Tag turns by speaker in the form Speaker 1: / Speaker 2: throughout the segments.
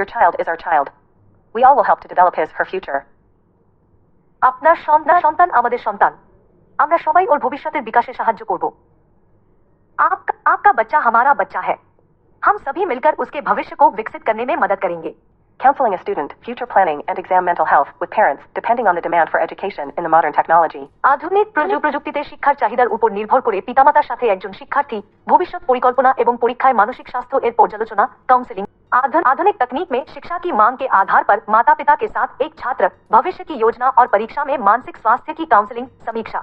Speaker 1: Your child is our child. We all will help to develop his, her future.
Speaker 2: আপনার সন্তান আমাদের সন্তান। আমরা সবাই ওর ভবিষ্যতের বিকাশে সাহায্য করব। आपका बच्चा हमारा बच्चा है। हम सभी मिलकर उसके भविष्य को विकसित करने में मदद करेंगे।
Speaker 1: Counseling a student, future planning and exam mental health with parents depending on the demand for education in the modern technology.
Speaker 2: আধুনিক প্রযুক্তিতে শিক্ষার চাহিদার উপর নির্ভর করে পিতামাতার সাথে একজন শিক্ষার্থী ভবিষ্যৎ পরিকল্পনা এবং পরীক্ষায় মানসিক স্বাস্থ্য এর পর্যালোচনা काउंसलिंग। आधुनिक तकनीक में शिक्षा की मांग के आधार पर माता पिता के साथ एक छात्र भविष्य की योजना और परीक्षा में मानसिक स्वास्थ्य की काउंसलिंग समीक्षा।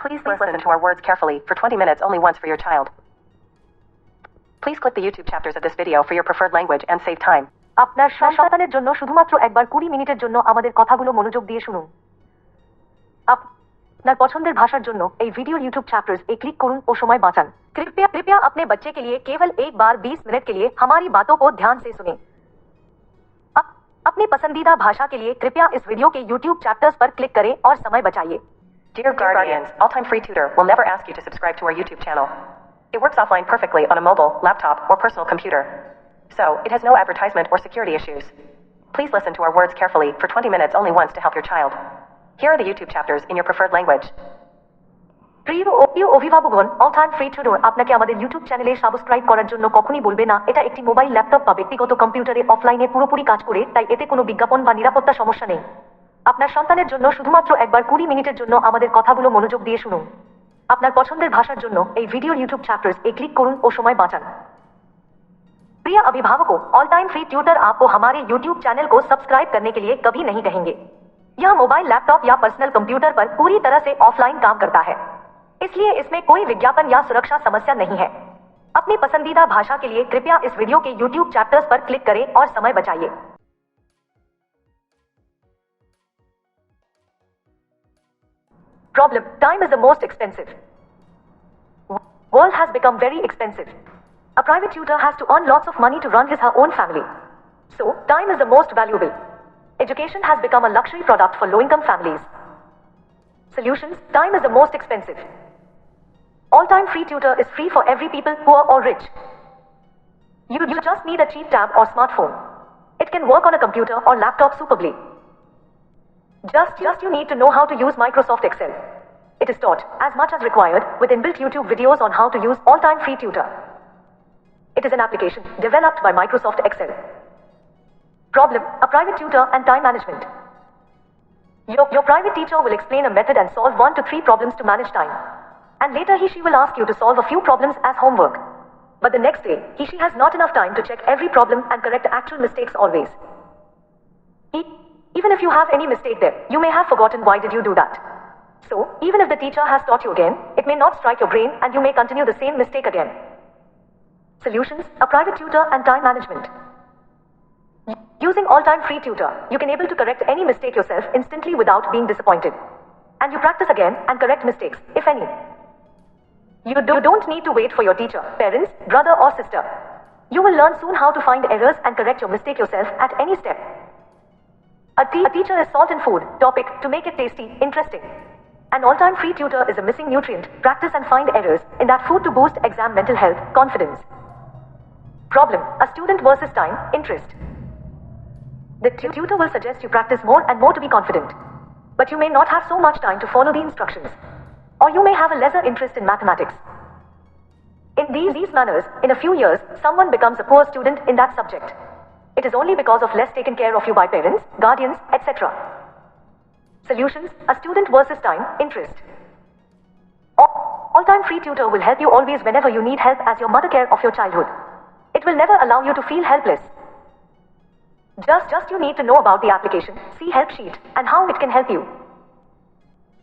Speaker 1: Please listen to our words carefully for 20 minutes only once for your child. Please click the YouTube chapters of this video for your preferred language and save time.
Speaker 2: আপনার সন্তানের জন্য শুধুমাত্র একবার 20 মিনিটের জন্য আমাদের কথাগুলো মনোযোগ দিয়ে শুনুন। আপনার পছন্দের ভাষার জন্য এই ভিডিও YouTube चैप्टर्स ए क्लिक करुन और समय बाँचान। कृपया अपने बच्चे के लिए केवल एक बार 20 मिनट के लिए हमारी बातों को ध्यान से सुनें। अपनी पसंदीदा भाषा के लिए कृपया इस वीडियो के YouTube चैप्टर्स पर क्लिक करें और समय बचाइए।
Speaker 1: Dear guardians, All-Time Free Tutor will never ask you to subscribe to our YouTube channel. It works offline perfectly on a mobile, laptop, or personal computer. So, it has no advertisement or security issues. Please listen to our words carefully for 20 minutes only once to help your child. Here are the YouTube chapters in your preferred language.
Speaker 2: প্রিয় অভিভাবকগণ, all time free tutor আপনাকে আমাদের YouTube চ্যানেলে subscribe করার জন্য কখনই বলবে না। এটা একটি মোবাইল, ল্যাপটপ বা ব্যক্তিগত কম্পিউটারে অফলাইনে পুরোপুরি কাজ করে, তাই এতে কোনো বিজ্ঞাপন বা নিরাপত্তা সমস্যা নেই। আপনার সন্তানের জন্য শুধুমাত্র একবার 20 মিনিটের জন্য আমাদের কথাগুলো মনোযোগ দিয়ে শুনুন। আপনার পছন্দের ভাষার জন্য এই ভিডিও YouTube चैप्टर्स ए क्लिक करुन और समय बाँचान। प्रिय अभिभावकों, ऑल टाइम फ्री ट्यूटर आपको हमारे YouTube चैनल को सब्सक्राइब करने के लिए कभी नहीं कहेंगे। यह मोबाइल, लैपटॉप या पर्सनल कंप्यूटर पर पूरी तरह से ऑफलाइन काम करता है, इसलिए इसमें कोई विज्ञापन या सुरक्षा समस्या नहीं है। अपनी पसंदीदा भाषा के लिए कृपया इस वीडियो के YouTube चैप्टर्स पर क्लिक करें और समय बचाइए। Problem: time is the most expensive. World has become very expensive. A private tutor has to earn lots of money to run her own family. So, time is the most valuable. Education has become a luxury product for low-income families. Solutions: time is the most expensive. All-time free tutor is free for every people, poor or rich. You just need a cheap tab or smartphone. It can work on a computer or laptop superbly. Just you need to know how to use Microsoft Excel. It is taught as much as required with inbuilt YouTube videos on how to use All-Time Free Tutor. It is an application developed by Microsoft Excel. Problem: a private tutor and time management. Your private teacher will explain a method and solve 1 to 3 problems to manage time. And later she will ask you to solve a few problems as homework. But the next day, she has not enough time to check every problem and correct actual mistakes always. Even if you have any mistake there, you may have forgotten why did you do that. So, even if the teacher has taught you again, it may not strike your brain and you may continue the same mistake again. Solutions: a private tutor and time management. Using All-Time Free Tutor, you can able to correct any mistake yourself instantly without being disappointed. And you practice again and correct mistakes, if any. You don't need to wait for your teacher, parents, brother or sister. You will learn soon how to find errors and correct your mistake yourself at any step. A teacher is salt in food, topic, to make it tasty, interesting. An all-time free tutor is a missing nutrient, practice and find errors in that food to boost exam mental health, confidence. Problem: a student versus time, interest. The tutor will suggest you practice more and more to be confident. But you may not have so much time to follow the instructions. Or you may have a lesser interest in mathematics. In these manners, in a few years, someone becomes a poor student in that subject. It is only because of less taken care of you by parents, guardians, etc. Solutions: a student versus time, interest. All-time free tutor will help you always whenever you need help as your mother care of your childhood. It will never allow you to feel helpless. Just you need to know about the application, see help sheet, and how it can help you.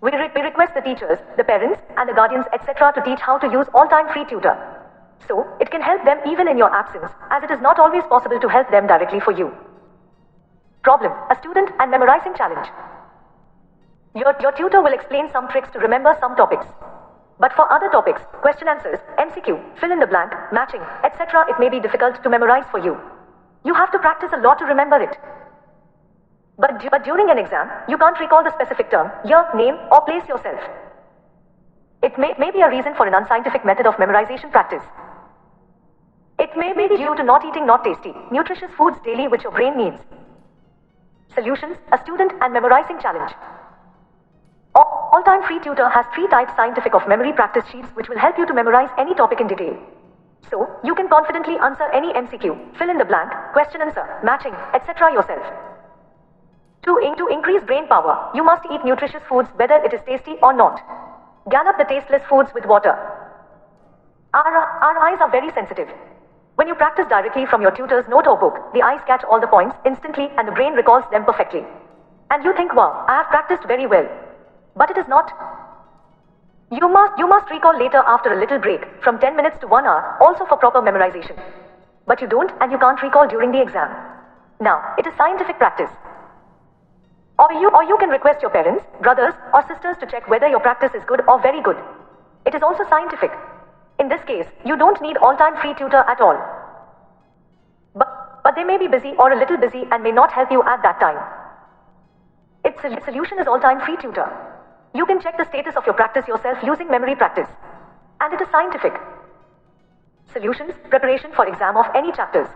Speaker 2: We request the teachers, the parents, and the guardians, etc. to teach how to use All-Time Free Tutor. So, it can help them even in your absence, as it is not always possible to help them directly for you. Problem: a student and memorizing challenge. Your tutor will explain some tricks to remember some topics. But for other topics, question answers, MCQ, fill in the blank, matching, etc., it may be difficult to memorize for you. You have to practice a lot to remember it. But during an exam, you can't recall the specific term, year, name, or place yourself. It may be a reason for an unscientific method of memorization practice. It may be due to not eating not tasty, nutritious foods daily which your brain needs. Solutions, a student and memorizing challenge. All-time free tutor has 3 types scientific of memory practice sheets which will help you to memorize any topic in detail. So, you can confidently answer any MCQ, fill in the blank, question answer, matching, etc. yourself. To increase brain power, you must eat nutritious foods whether it is tasty or not. Gallop the tasteless foods with water. Our eyes are very sensitive. When you practice directly from your tutor's note or book, the eyes catch all the points instantly and the brain recalls them perfectly. And you think, wow, I have practiced very well. But it is not. You must recall later after a little break, from 10 minutes to 1 hour, also for proper memorization. But you don't and you can't recall during the exam. Now, it is scientific practice. Or you can request your parents, brothers, or sisters to check whether your practice is good or very good. It is also scientific. In this case, you don't need all-time free tutor at all. But they may be busy or a little busy and may not help you at that time. Its solution is all-time free tutor. You can check the status of your practice yourself using memory practice. And it is scientific. Solutions, preparation for exam of any chapters.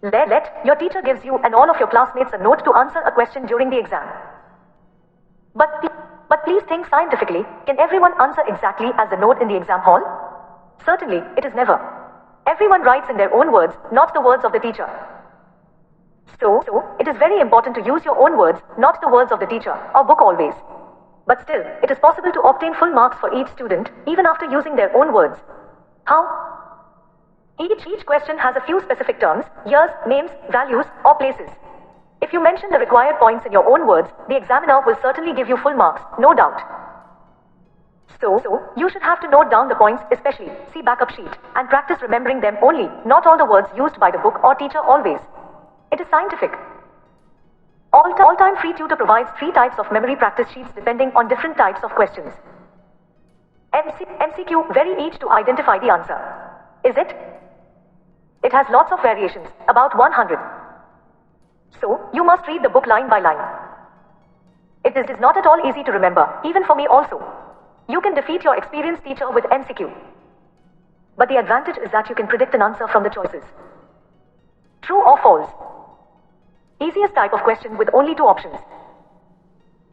Speaker 2: Let your teacher gives you and all of your classmates a note to answer a question during the exam. But please think scientifically, can everyone answer exactly as the note in the exam hall? Certainly, it is never. Everyone writes in their own words, not the words of the teacher. So, it is very important to use your own words, not the words of the teacher, or book always. But still, it is possible to obtain full marks for each student, even after using their own words. How? Each question has a few specific terms, years, names, values, or places. If you mention the required points in your own words, the examiner will certainly give you full marks, no doubt. So, you should have to note down the points, especially, see backup sheet, and practice remembering them only, not all the words used by the book or teacher always. It is scientific. All-time free tutor provides 3 types of memory practice sheets depending on different types of questions. MCQ, vary each to identify the answer. Is it? It has lots of variations, about 100. So, you must read the book line by line. It is not at all easy to remember, even for me also. You can defeat your experienced teacher with MCQ. But the advantage is that you can predict an answer from the choices. True or false? Easiest type of question with only 2 options.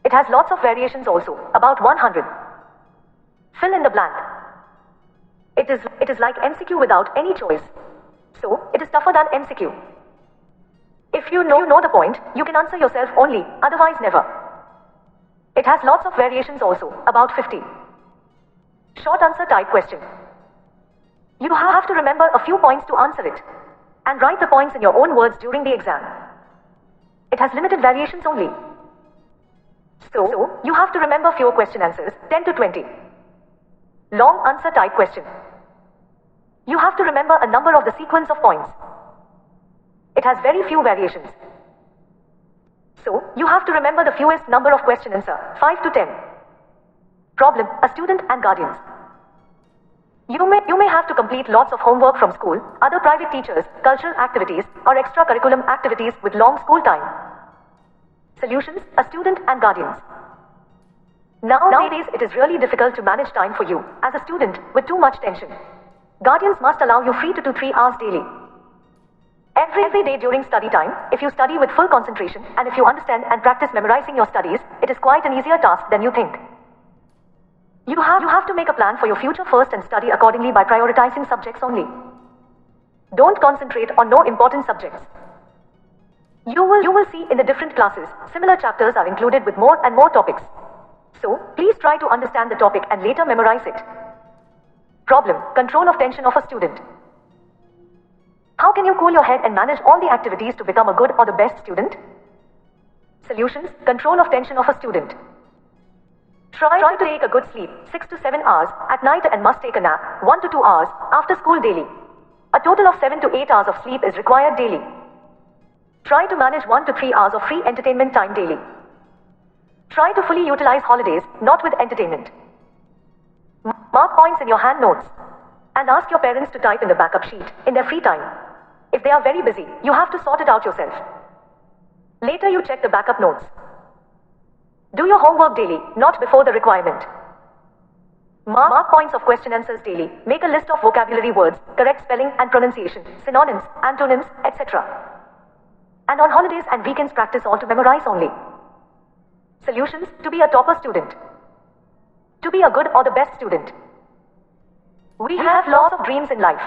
Speaker 2: It has lots of variations also, about 100. Fill in the blank. It is like MCQ without any choice. So, it is tougher than MCQ. If you know the point, you can answer yourself only, otherwise never. It has lots of variations also, about 50. Short answer type question. You have to remember a few points to answer it. And write the points in your own words during the exam. It has limited variations only. So, you have to remember fewer question answers, 10 to 20. Long answer type question. You have to remember a number of the sequence of points. It has very few variations. So, you have to remember the fewest number of question answer, 5 to 10. Problem, a student and guardians. You may have to complete lots of homework from school, other private teachers, cultural activities, or extracurriculum activities with long school time. Solutions, a student and guardians. Nowadays, it is really difficult to manage time for you, as a student, with too much tension. Guardians must allow you free 2 to 3 hours daily. Every day during study time, if you study with full concentration, and if you understand and practice memorizing your studies, it is quite an easier task than you think. You have to make a plan for your future first and study accordingly by prioritizing subjects only. Don't concentrate on no important subjects. You will see in the different classes, similar chapters are included with more and more topics. So, please try to understand the topic and later memorize it. Problem, control of tension of a student. How can you cool your head and manage all the activities to become a good or the best student? Solutions, control of tension of a student. Try to take a good sleep, 6 to 7 hours, at night and must take a nap, 1 to 2 hours, after school daily. A total of 7 to 8 hours of sleep is required daily. Try to manage 1 to 3 hours of free entertainment time daily. Try to fully utilize holidays, not with entertainment. Mark points in your hand notes. And ask your parents to type in the backup sheet in their free time. If they are very busy, you have to sort it out yourself. Later you check the backup notes. Do your homework daily, not before the requirement. Mark points of question answers daily. Make a list of vocabulary words, correct spelling and pronunciation, synonyms, antonyms, etc. And on holidays and weekends practice all to memorize only. Solutions to be a topper student. To be a good or the best student. We have lots of dreams in life.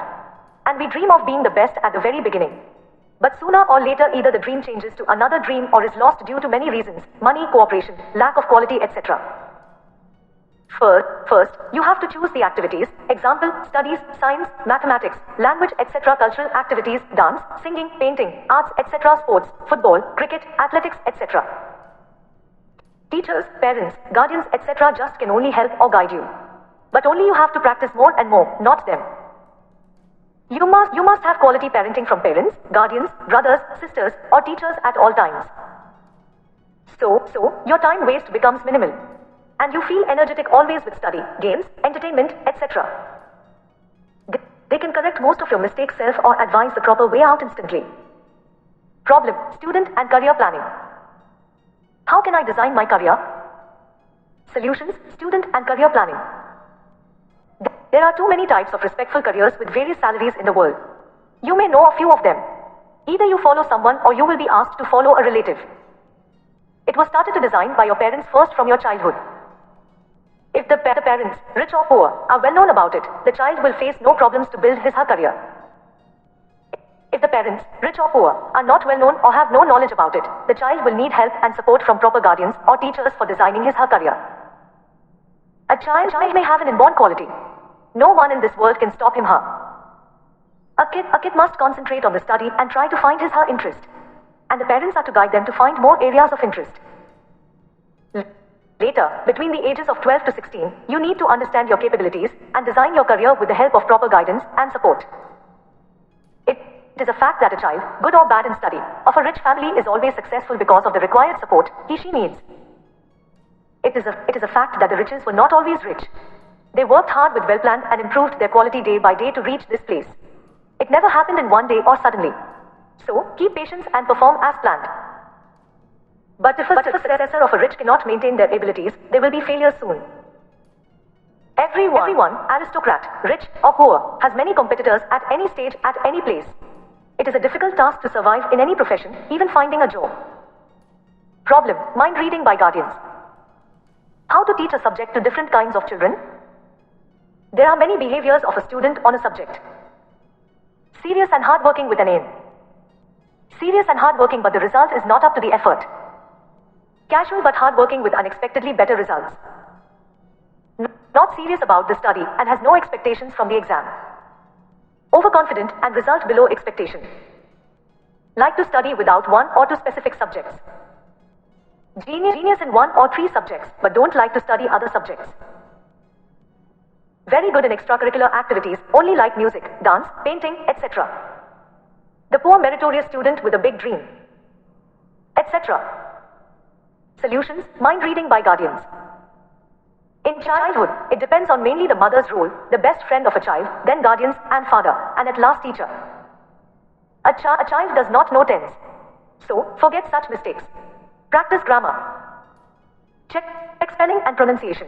Speaker 2: And we dream of being the best at the very beginning. But sooner or later either the dream changes to another dream or is lost due to many reasons, money, cooperation, lack of quality, etc. First, you have to choose the activities, example, studies, science, mathematics, language, etc., cultural activities, dance, singing, painting, arts, etc., sports, football, cricket, athletics, etc. Teachers, parents, guardians, etc. just can only help or guide you. But only you have to practice more and more, not them. You must have quality parenting from parents, guardians, brothers, sisters, or teachers at all times. So, your time waste becomes minimal. And you feel energetic always with study, games, entertainment, etc. They can correct most of your mistakes self or advise the proper way out instantly. Problem, student and career planning. How can I design my career? Solutions, student and career planning. There are too many types of respectful careers with various salaries in the world. You may know a few of them. Either you follow someone or you will be asked to follow a relative. It was started to design by your parents first from your childhood. If the parents, rich or poor, are well known about it, the child will face no problems to build his/her career. If the parents, rich or poor, are not well known or have no knowledge about it, the child will need help and support from proper guardians or teachers for designing his/her career. A child may have an inborn quality. No one in this world can stop him/her. A kid must concentrate on the study and try to find his/her interest. And the parents are to guide them to find more areas of interest. Later, between the ages of 12 to 16, you need to understand your capabilities and design your career with the help of proper guidance and support. It is a fact that a child, good or bad in study, of a rich family is always successful because of the required support he/she needs. It is a fact that the riches were not always rich. They worked hard with well-planned and improved their quality day by day to reach this place. It never happened in one day or suddenly. So, keep patience and perform as planned. But if a successor of a rich cannot maintain their abilities, they will be failures soon. Everyone, aristocrat, rich or poor, has many competitors at any stage, at any place. It is a difficult task to survive in any profession, even finding a job. Problem, mind reading by guardians. How to teach a subject to different kinds of children? There are many behaviors of a student on a subject. Serious and hardworking with an aim. Serious and hardworking but the result is not up to the effort. Casual but hardworking with unexpectedly better results. Not serious about the study and has no expectations from the exam. Overconfident and result below expectation. Like to study without one or two specific subjects. Genius in one or three subjects but don't like to study other subjects. Very good in extracurricular activities, only like music, dance, painting, etc. The poor meritorious student with a big dream, etc. Solutions, mind reading by guardians. In childhood, it depends on mainly the mother's role, the best friend of a child, then guardians and father, and at last teacher. A child does not know tense. So, forget such mistakes. Practice grammar. Check spelling and pronunciation.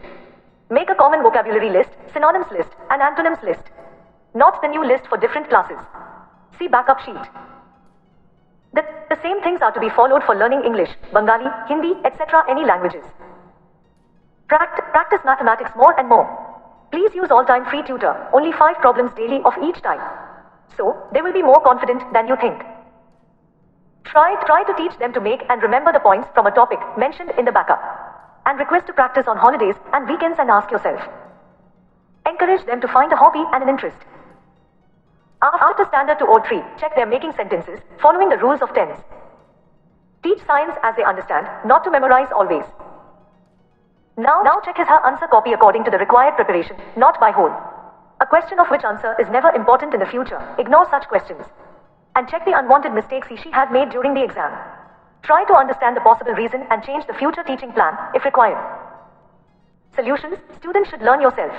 Speaker 2: Make a common vocabulary list, synonyms list, and antonyms list. Not the new list for different classes. See backup sheet. The same things are to be followed for learning English, Bengali, Hindi, etc. any languages. Practice mathematics more and more. Please use all-time free tutor, only 5 problems daily of each type. So, they will be more confident than you think. Try to teach them to make and remember the points from a topic mentioned in the backup. And request to practice on holidays and weekends and ask yourself. Encourage them to find a hobby and an interest. After standard 2 or 3, check their making sentences, following the rules of tense. Teach science as they understand, not to memorize always. Now check his/her answer copy according to the required preparation, not by whole. A question of which answer is never important in the future. Ignore such questions. And check the unwanted mistakes he/she had made during the exam. Try to understand the possible reason and change the future teaching plan, if required. Solutions, students should learn yourself.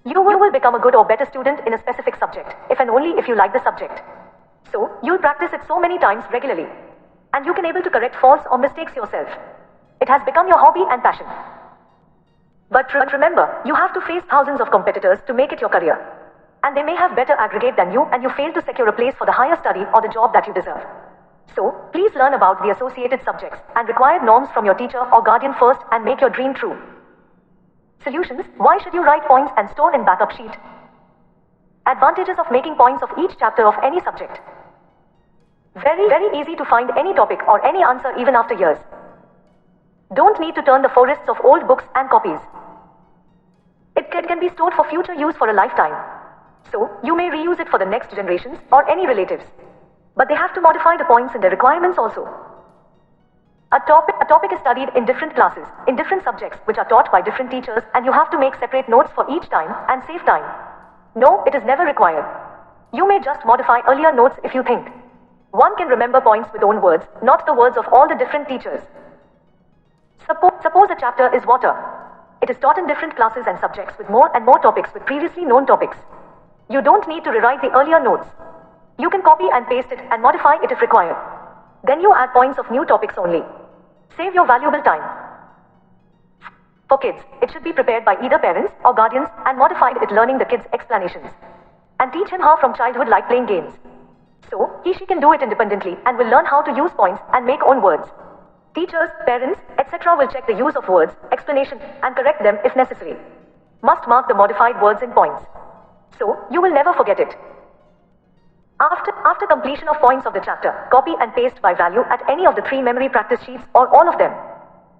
Speaker 2: You will become a good or better student in a specific subject, if and only if you like the subject. So, you'll practice it so many times regularly. And you can able to correct faults or mistakes yourself. It has become your hobby and passion. But remember, you have to face thousands of competitors to make it your career. And they may have better aggregate than you and you fail to secure a place for the higher study or the job that you deserve. So, please learn about the associated subjects and required norms from your teacher or guardian first and make your dream true. Solutions: why should you write points and store in backup sheet? Advantages of making points of each chapter of any subject. Very easy to find any topic or any answer even after years. Don't need to turn the forests of old books and copies. It can be stored for future use for a lifetime. So, you may reuse it for the next generations or any relatives. But they have to modify the points in the requirements also. A topic is studied in different classes, in different subjects which are taught by different teachers, and you have to make separate notes for each time and save time. No, it is never required. You may just modify earlier notes if you think. One can remember points with own words, not the words of all the different teachers. Suppose a chapter is water. It is taught in different classes and subjects with more and more topics with previously known topics. You don't need to rewrite the earlier notes. You can copy and paste it and modify it if required. Then you add points of new topics only. Save your valuable time. For kids, it should be prepared by either parents or guardians and modified it learning the kids' explanations. And teach him how from childhood like playing games. So, she can do it independently and will learn how to use points and make own words. Teachers, parents, etc. will check the use of words, explanation, and correct them if necessary. Must mark the modified words in points. So, you will never forget it. After completion of points of the chapter, copy and paste by value at any of the 3 memory practice sheets or all of them.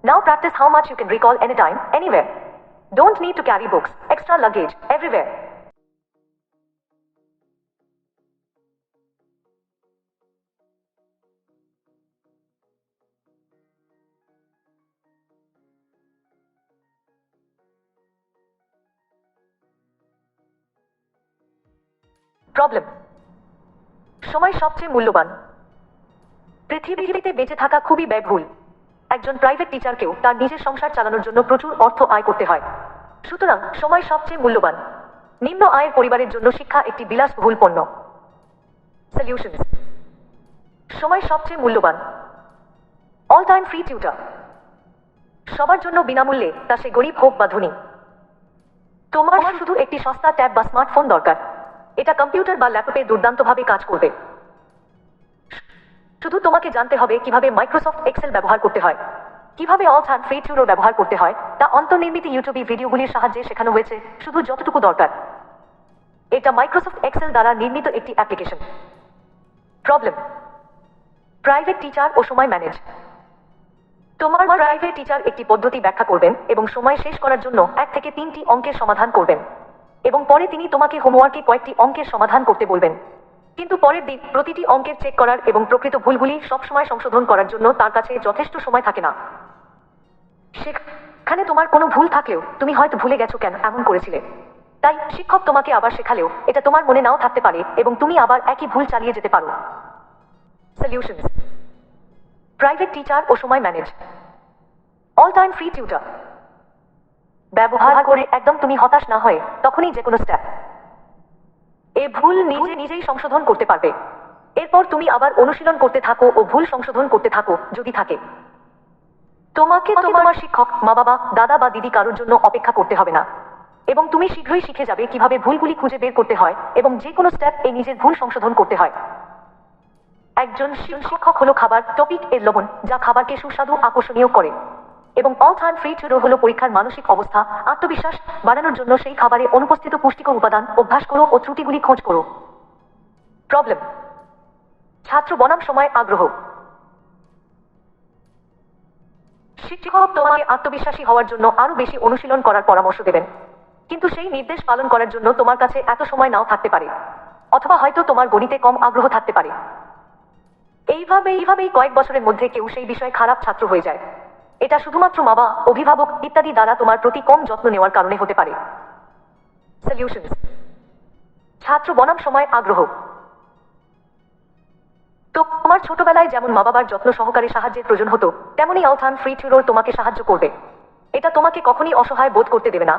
Speaker 2: Now practice how much you can recall anytime, anywhere. Don't need to carry books, extra luggage, everywhere. Problem: সময় সবচেয়ে মূল্যবান। পৃথিবীতে বেঁচে থাকা খুবই ব্যয়বহুল। একজন private টিচারকেও তার নিজের সংসার চালানোর জন্য প্রচুর অর্থ আয় করতে হয়। সুতরাং সময় সবচেয়ে মূল্যবান। নিম্ন আয়ের পরিবারের জন্য শিক্ষা একটি বিলাসবহুল পণ্য। সলিউশনস: সময় সবচেয়ে মূল্যবান। All time free tutor. সবার জন্য বিনামূল্যে, তা সে গরিব হোক বা ধনী। তোমার শুধু একটি সস্তা ট্যাব বা স্মার্টফোন দরকার। এটা কম্পিউটার বা ল্যাপটপে দুর্দান্তভাবে কাজ করবে। শুধু তোমাকে জানতে হবে কিভাবে মাইক্রোসফট এক্সেল ব্যবহার করতে হয়, কিভাবে অল টাইম ফ্রি টিউটর ব্যবহার করতে হয়, তা অন্তর্নির্মিত ইউটিউবে ভিডিওগুলির সাহায্যে শেখানো হয়েছে, শুধু যতটুকু দরকার। এটা মাইক্রোসফট এক্সেল দ্বারা নির্মিত একটি অ্যাপ্লিকেশন। প্রবলেম: প্রাইভেট টিচার ও সময় ম্যানেজ। তোমার প্রাইভেট টিচার একটি পদ্ধতি ব্যাখ্যা করবেন এবং সময় শেষ করার জন্য 1 থেকে 3টি অঙ্কের সমাধান করবেন। এবং পরে তিনি তোমাকে হোমওয়ার্কে কয়েকটি অঙ্কের সমাধান করতে বলবেন। কিন্তু পরের দিন প্রতিটি অঙ্কের চেক করার এবং প্রকৃত ভুলগুলি সবসময় সংশোধন করার জন্য তার কাছে যথেষ্ট সময় থাকে না। সেখানে তোমার কোনো ভুল থাকলেও তুমি হয়তো ভুলে গেছো কেন এমন করেছিলে। তাই শিক্ষক তোমাকে আবার শেখালেও এটা তোমার মনে নাও থাকতে পারে এবং তুমি আবার একই ভুল চালিয়ে যেতে পারো। সলিউশনস: প্রাইভেট টিচার ও সময় manage. All time free tutor ব্যবহার করে একদম তুমি হতাশ না হয়ে তখনই যে কোনো স্টেপ এ ভুল নিজেই সংশোধন করতে পারবে। এরপর তুমি আবার অনুশীলন করতে থাকো ও ভুল সংশোধন করতে থাকো যদি থাকে। তোমাকে তোমার শিক্ষক, মা বাবা, দাদা বা দিদি কারোর জন্য অপেক্ষা করতে হবে না এবং তুমি শীঘ্রই শিখে যাবে কিভাবে ভুলগুলি খুঁজে বের করতে হয় এবং যে কোনো স্টেপ এ নিজের ভুল সংশোধন করতে হয়। একজন শিক্ষক হলো খাবার টপিক এর লবণ, যা খাবারকে সুস্বাদু আকর্ষণীয় করে। এবং অল টাইম ফ্রি টিউটর হলো পরীক্ষার মানসিক অবস্থা আত্মবিশ্বাস বাড়ানোর জন্য সেই খাবারে অনুপস্থিত পুষ্টিকর উপাদান অভ্যাস করো ও ত্রুটিগুলি খোঁজ করো। প্রবলেম: ছাত্র বনাম সময় আগ্রহ। শিক্ষক তোমাকে আত্মবিশ্বাসী হওয়ার জন্য আরো বেশি অনুশীলন করার পরামর্শ দেবেন, কিন্তু সেই নির্দেশ পালন করার জন্য তোমার কাছে এত সময় নাও থাকতে পারে, অথবা হয়তো তোমার গণিতে কম আগ্রহ থাকতে পারে। এইভাবেই কয়েক বছরের মধ্যে কেউ সেই বিষয়ে খারাপ ছাত্র হয়ে যায়। এটা শুধুমাত্র মা বাবা, অভিভাবক ইত্যাদি দ্বারা তোমার প্রতি কম যত্ন নেওয়ার কারণে হতে পারে। সলিউশনস: ছাত্র বনাম সময় আগ্রহ। তো তোমার ছোটবেলায় যেমন মা বাবার যত্ন সহকারে সাহায্যের প্রয়োজন হতো, তেমনি অল টাইম ফ্রি টিউটর তোমাকে সাহায্য করবে। এটা তোমাকে কখনই অসহায় বোধ করতে দেবে না।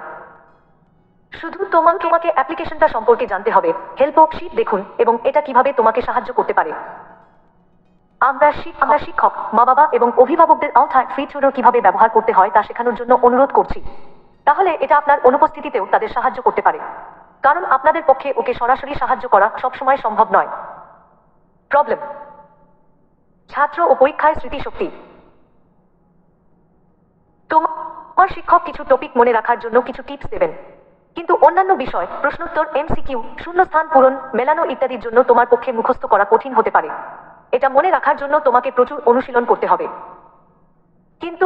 Speaker 2: শুধু তোমাকে অ্যাপ্লিকেশনটা সম্পর্কে জানতে হবে। হেল্প শিট দেখুন এবং এটা কিভাবে তোমাকে সাহায্য করতে পারে। আমরা শিক্ষক, মা বাবা এবং অভিভাবকদের অনলাইন ফ্রি টিউটর কিভাবে ব্যবহার করতে হয় তা শেখানোর জন্য অনুরোধ করছি। তাহলে এটা আপনার অনুপস্থিতিতেও তাদের সাহায্য করতে পারে, কারণ আপনাদের পক্ষে ওকে সরাসরি সাহায্য করা সবসময় সম্ভব নয়। প্রবলেম: ছাত্র ও পরীক্ষায় স্মৃতিশক্তি। তোমার শিক্ষক কিছু টপিক মনে রাখার জন্য কিছু টিপস দেবেন, কিন্তু অন্যান্য বিষয়, প্রশ্নোত্তর, এমসিকিউ, শূন্যস্থান পূরণ, মেলানো ইত্যাদির জন্য তোমার পক্ষে মুখস্থ করা কঠিন হতে পারে। এটা মনে রাখার জন্য তোমাকে প্রচুর অনুশীলন করতে হবে। কিন্তু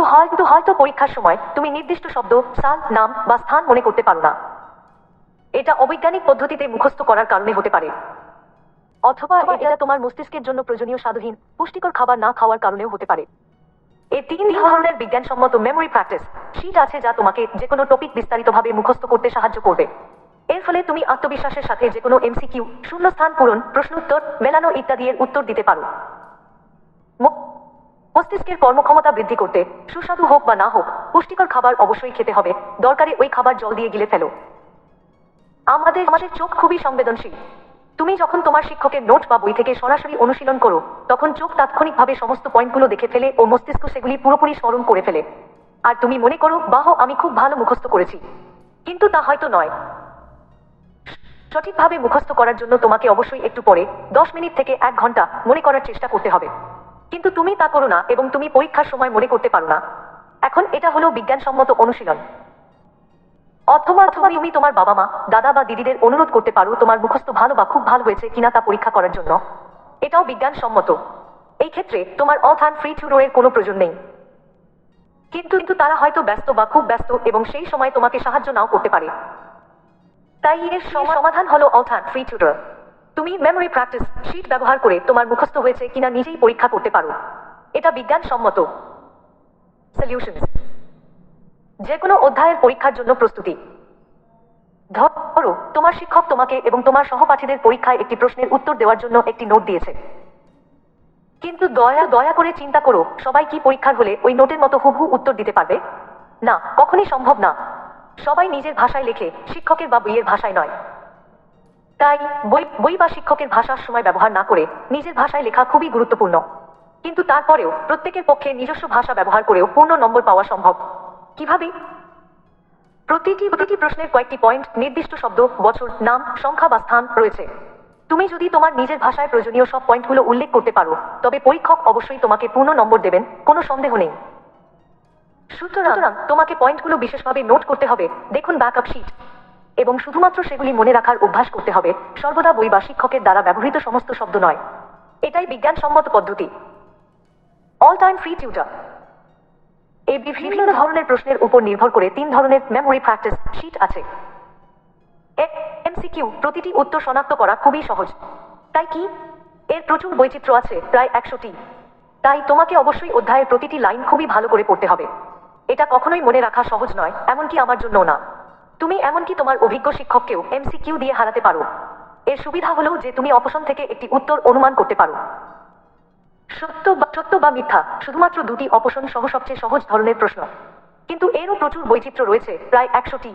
Speaker 2: হয়তো পরীক্ষার সময় তুমি নির্দিষ্ট শব্দ, সাল, নাম বা স্থান মনে করতে পারো না। এটা অবৈজ্ঞানিক পদ্ধতিতে মুখস্থ করার কারণে হতে পারে, অথবা এটা তোমার মস্তিষ্কের জন্য প্রয়োজনীয় স্বাদহীন পুষ্টিকর খাবার না খাওয়ার কারণেও হতে পারে। এই তিন ধরনের বিজ্ঞানসম্মত মেমোরি প্র্যাকটিস শিট আছে যা তোমাকে যে কোনো টপিক বিস্তারিতভাবে মুখস্থ করতে সাহায্য করবে। এর ফলে তুমি আত্মবিশ্বাসের সাথে যে কোনো এমসিকিউ, শূন্যস্থান পূরণ, প্রশ্নোত্তর, মেলানো ইত্যাদি এর উত্তর দিতে পারো। মস্তিষ্কের কর্মক্ষমতা বৃদ্ধি করতে সুস্বাদু হোক বা না হোক পুষ্টিকর খাবার অবশ্যই খেতে হবে। দরকারে ওই খাবার জল দিয়ে গিলে ফেলো। আমাদের চোখ খুবই সংবেদনশীল। তুমি যখন তোমার শিক্ষকের নোট বা বই থেকে সরাসরি অনুশীলন করো, তখন চোখ তাৎক্ষণিকভাবে সমস্ত পয়েন্টগুলো দেখে ফেলে ও মস্তিষ্ক সেগুলি পুরোপুরি স্মরণ করে ফেলে। আর তুমি মনে করো, বাহ, আমি খুব ভালো মুখস্থ করেছি। কিন্তু তা হয়তো নয়। সঠিকভাবে মুখস্থ করার জন্য তোমাকে অবশ্যই একটু পরে 10 মিনিট থেকে 1 ঘন্টা মনে করার চেষ্টা করতে হবে। কিন্তু তুমি তা করো না এবং তুমি পরীক্ষার সময় মনে করতে পারো না। এখন এটা হলো বিজ্ঞানসম্মত অনুশীলন। অথবা তুমি তোমার বাবা মা, দাদা বা দিদিদের অনুরোধ করতে পারো তোমার মুখস্থ ভালো বা খুব ভালো হয়েছে কিনা তা পরীক্ষা করার জন্য। এটাও বিজ্ঞানসম্মত। এই ক্ষেত্রে তোমার অনলাইন ফ্রি টিউটরের কোনো প্রয়োজন নেই। কিন্তু তারা হয়তো ব্যস্ত বা খুব ব্যস্ত এবং সেই সময় তোমাকে সাহায্য নাও করতে পারে। তাই এর সমাধান হলো অনলাইন ফ্রি টিউটর। তুমি মেমোরি প্র্যাকটিস শিট ব্যবহার করে তোমার মুখস্থ হয়েছে কিনা নিজেই পরীক্ষা করতে পারো। এটা বিজ্ঞানসম্মত। সলিউশন: যে কোনো অধ্যায়ের পরীক্ষার জন্য প্রস্তুতি। ধরো তোমার শিক্ষক তোমাকে এবং তোমার সহপাঠীদের পরীক্ষায় একটি প্রশ্নের উত্তর দেওয়ার জন্য একটি নোট দিয়েছে। কিন্তু দয়া করে চিন্তা করো, সবাই কি পরীক্ষার হলে ওই নোটের মতো হুবহু উত্তর দিতে পারবে? না, কখনই সম্ভব না। সবাই নিজের ভাষায় লেখে, শিক্ষকের বা বইয়ের ভাষায় নয়। তাই বই বা শিক্ষকের ভাষার সময় ব্যবহার না করে নিজের ভাষায় লেখা খুবই গুরুত্বপূর্ণ। কিন্তু তারপরেও প্রত্যেকের পক্ষে নিজস্ব ভাষা ব্যবহার করেও পূর্ণ নম্বর পাওয়া সম্ভব। কিভাবে? প্রতিটি প্রশ্নের কয়েকটি পয়েন্ট, নির্দিষ্ট শব্দ, বছর, নাম, সংখ্যা বা স্থান রয়েছে। তুমি যদি তোমার নিজের ভাষায় প্রয়োজনীয় সব পয়েন্টগুলো উল্লেখ করতে পারো, তবে পরীক্ষক অবশ্যই তোমাকে পূর্ণ নম্বর দেবেন, কোনো সন্দেহ নেই। সুতরাং তোমাকে পয়েন্টগুলো বিশেষভাবে নোট করতে হবে, দেখুন ব্যাকআপ শিট, এবং শুধুমাত্র সেগুলি মনে রাখার অভ্যাস করতে হবে, সর্বদা বই বা শিক্ষকের দ্বারা ব্যবহৃত সমস্ত শব্দ নয়। এটাই বিজ্ঞানসম্মত পদ্ধতি। All time free tutor. এই বিভিন্ন ধরনের প্রশ্নের উপর নির্ভর করে 3 ধরনের মেমোরি প্র্যাকটিস শিট আছে। এমসিকিউ, প্রতিটি উত্তর শনাক্ত করা খুবই সহজ। তাই কি? এর প্রচুর বৈচিত্র্য আছে, প্রায় 100টি। তাই তোমাকে অবশ্যই অধ্যায়ের প্রতিটি লাইন খুবই ভালো করে পড়তে হবে। এটা কখনোই মনে রাখা সহজ নয়, এমনকি আমার জন্যও না। তুমি এমনকি তোমার অভিজ্ঞ শিক্ষককেও এমসিকিউ দিয়ে হারাতে পারো। এর সুবিধা হলো যে তুমি অপশন থেকে একটি উত্তর অনুমান করতে পারো। সত্য বা মিথ্যা, শুধুমাত্র 2টি অপশন সহ সবচেয়ে সহজ ধরনের প্রশ্ন। কিন্তু এরও প্রচুর বৈচিত্র্য রয়েছে, প্রায় 100টি।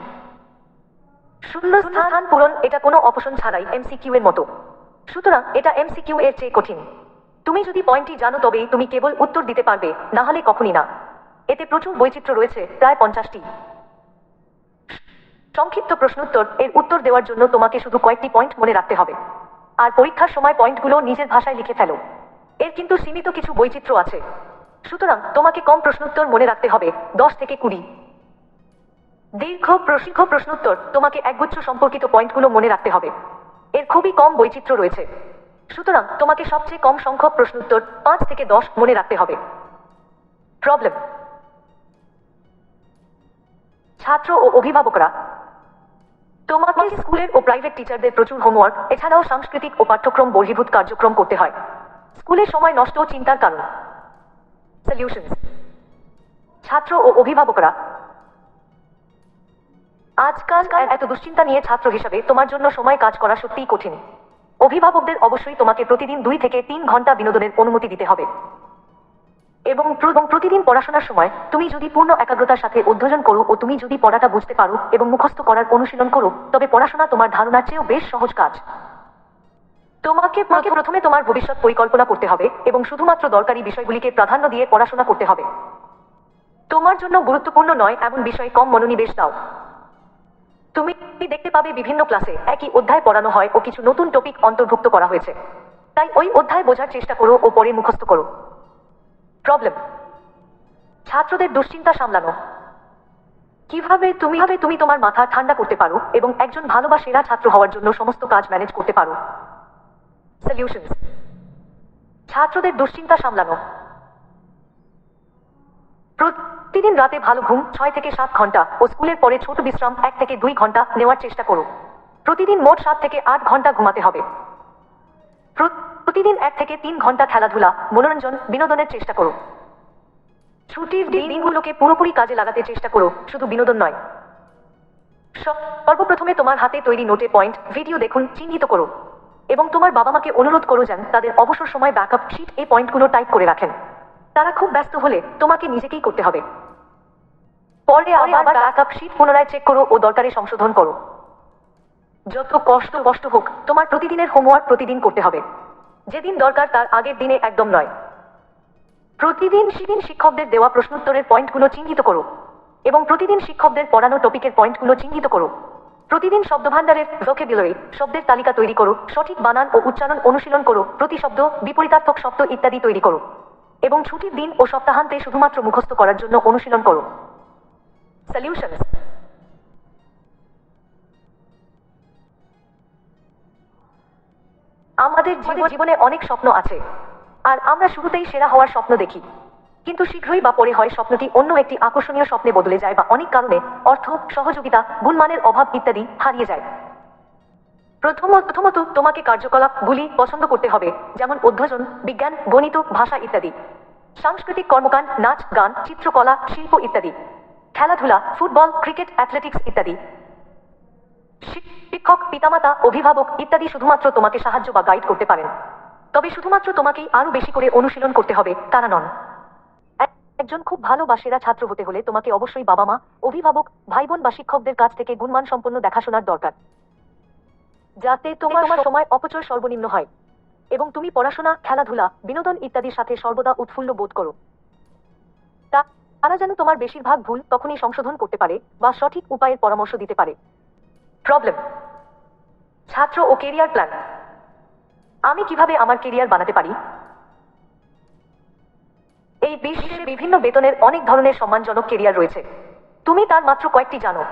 Speaker 2: শূন্যস্থান পূরণ, এটা কোনো অপশন ছাড়াই এমসিকিউ এর মতো। সুতরাং এটা এমসিকিউ এর চেয়ে কঠিন। তুমি যদি পয়েন্টটি জানো তবেই তুমি কেবল উত্তর দিতে পারবে, না হলে কখনই না। এতে প্রচুর বৈচিত্র্য রয়েছে, প্রায় 50টি। সংক্ষিপ্ত প্রশ্নোত্তর, এর উত্তর দেওয়ার জন্য তোমাকে শুধু কয়েকটি পয়েন্ট মনে রাখতে হবে। আর পরীক্ষার সময় পয়েন্টগুলো নিজের ভাষায় লিখে ফেলো। এর কিন্তু সীমিত কিছু বৈচিত্র্য আছে। সুতরাং তোমাকে কম প্রশ্নোত্তর মনে রাখতে হবে, 10 থেকে 20। দীর্ঘ প্রশ্নোত্তর, তোমাকে একগুচ্ছ সম্পর্কিত পয়েন্টগুলো মনে রাখতে হবে। এর খুবই কম বৈচিত্র্য রয়েছে। সুতরাং তোমাকে সবচেয়ে কম সংখ্যক প্রশ্নোত্তর 5 থেকে 10 মনে রাখতে হবে। প্রবলেম: ছাত্র ও অভিভাবকরা। তোমাকে স্কুলের ও প্রাইভেট টিচারদের প্রচুর হোমওয়ার্ক, এছাড়াও সাংস্কৃতিক ও পাঠ্যক্রম বহির্ভূত কার্যক্রম করতে হয়। স্কুলের সময় নষ্ট ও চিন্তার কারণ। সলিউশন: ছাত্র ও অভিভাবকরা। আজকাল এত দুশ্চিন্তা নিয়ে ছাত্র হিসাবে তোমার জন্য সময় কাজ করা সত্যিই কঠিন। অভিভাবকদের অবশ্যই তোমাকে প্রতিদিন 2 থেকে 3 ঘন্টা বিনোদনের অনুমতি দিতে হবে। এবং প্রতিদিন পড়াশোনার সময় তুমি যদি পূর্ণ একাগ্রতার সাথে অধ্যয়ন করো ও তুমি যদি পড়াটা বুঝতে পারো এবং মুখস্থ করার অনুশীলন করো, তবে পড়াশোনা তোমার ধারণার চেয়েও বেশ সহজ কাজ। তোমাকে প্রথমে তোমার ভবিষ্যৎ পরিকল্পনা করতে হবে এবং শুধুমাত্র দরকারি বিষয়গুলিকে প্রাধান্য দিয়ে পড়াশোনা করতে হবে। তোমার জন্য গুরুত্বপূর্ণ নয় এমন বিষয়ে কম মনোনিবেশ দাও। তুমি দেখতে পাবে বিভিন্ন ক্লাসে একই অধ্যায় পড়ানো হয় ও কিছু নতুন টপিক অন্তর্ভুক্ত করা হয়েছে, তাই ওই অধ্যায় বোঝার চেষ্টা করো ও পরে মুখস্থ করো। প্রবলেম: ছাত্রদের দুশ্চিন্তা সামলানো। কিভাবে তুমি তোমার মাথা ঠান্ডা করতে পারো এবং একজন ভালো বা সেরা ছাত্র হওয়ার জন্য সমস্ত কাজ ম্যানেজ করতে পারো। সলিউশনস: ছাত্রদের দুশ্চিন্তা সামলানো। প্রতিদিন রাতে ভালো ঘুম 6 থেকে 7 ঘন্টা ও স্কুলের পরে ছোট বিশ্রাম 1 থেকে 2 ঘন্টা নেওয়ার চেষ্টা করো। প্রতিদিন মোট 7 থেকে 8 ঘন্টা ঘুমাতে হবে। প্রতিদিন 1 থেকে 3 ঘন্টা খেলাধুলা, মনোরঞ্জন, বিনোদনের চেষ্টা করো। ছুটির দিনগুলোকে পুরোপুরি কাজে লাগাতে চেষ্টা করো, শুধু বিনোদন নয়। সর্বপ্রথমে তোমার হাতে তৈরি নোটে পয়েন্ট, ভিডিও দেখুন, চিহ্নিত করো এবং তোমার বাবা মাকে অনুরোধ করো যেন তাদের অবসর সময় ব্যাকআপ শিট এই পয়েন্টগুলো টাইপ করে রাখেন। তারা খুব ব্যস্ত হলে তোমাকে নিজেকেই করতে হবে। পরে আবার ব্যাকআপ শিট পুনরায় চেক করো ও দরকারে সংশোধন করো। যত কষ্ট হোক, তোমার প্রতিদিনের হোমওয়ার্ক প্রতিদিন করতে হবে। যেদিন দরকার তার আগের দিনে একদম নয়। প্রতিদিন শিক্ষকদের দেওয়া প্রশ্নোত্তরের পয়েন্টগুলো চিহ্নিত করো এবং প্রতিদিন শিক্ষকদের পড়ানো টপিকের পয়েন্টগুলো চিহ্নিত করো। প্রতিদিন শব্দভাণ্ডারের ভোকাবুলারি শব্দের তালিকা তৈরি করো, সঠিক বানান ও উচ্চারণ অনুশীলন করো, প্রতিশব্দ, বিপরীতার্থক শব্দ ইত্যাদি তৈরি করো এবং ছুটির দিন ও সপ্তাহান্তে শুধুমাত্র মুখস্থ করার জন্য অনুশীলন করো। সলিউশনস: আমাদের জীবনে অনেক স্বপ্ন আছে আর আমরা শুরুতেই সেরা হওয়ার স্বপ্ন দেখি, কিন্তু শীঘ্রই বা পরে হয় স্বপ্নটি অন্য একটি আকর্ষণীয় স্বপ্নে বদলে যায় বা অনেক কারণে অর্থ, সহযোগিতা, গুণমানের অভাব ইত্যাদি হারিয়ে যায়। প্রথমত তোমাকে কার্যকলাপগুলি পছন্দ করতে হবে, যেমন অধ্যয়ন, বিজ্ঞান, গণিত, ভাষা ইত্যাদি, সাংস্কৃতিক কর্মকাণ্ড, নাচ, গান, চিত্রকলা, শিল্প ইত্যাদি, খেলাধুলা, ফুটবল, ক্রিকেট, অ্যাথলেটিক্স ইত্যাদি। শিক্ষক, পিতামাতা, অভিভাবক ইত্যাদি শুধুমাত্র তোমাকে সাহায্য বা গাইড করতে পারেন, তবে শুধুমাত্র তোমাকেই আরো বেশি করে অনুশীলন করতে হবে, তারা নন। একজন খুব ভালো বা সেরা ছাত্র হতে হলে তোমাকে অবশ্যই বাবা মা, অভিভাবক, ভাই বোন বা শিক্ষকদের কাছ থেকে গুণমান সম্পন্ন দেখাশোনার দরকার, যাতে তোমার সময় অপচয় সর্বনিম্ন হয় এবং তুমি পড়াশোনা, খেলাধুলা, বিনোদন ইত্যাদির সাথে সর্বদা উৎফুল্ল বোধ করো। তারা যেন তোমার বেশিরভাগ ভুল তখনই সংশোধন করতে পারে বা সঠিক উপায়ের পরামর্শ দিতে পারে। প্রবলেম: ছাত্র ও কেরিয়ার প্ল্যান। আমি কিভাবে আমার কেরিয়ার বানাতে পারি? এই বিশ্বে বিভিন্ন বেতনের অনেক ধরনের সম্মানজনক কেরিয়ার রয়েছে। তুমি তার মাত্র কয়েকটি জানো।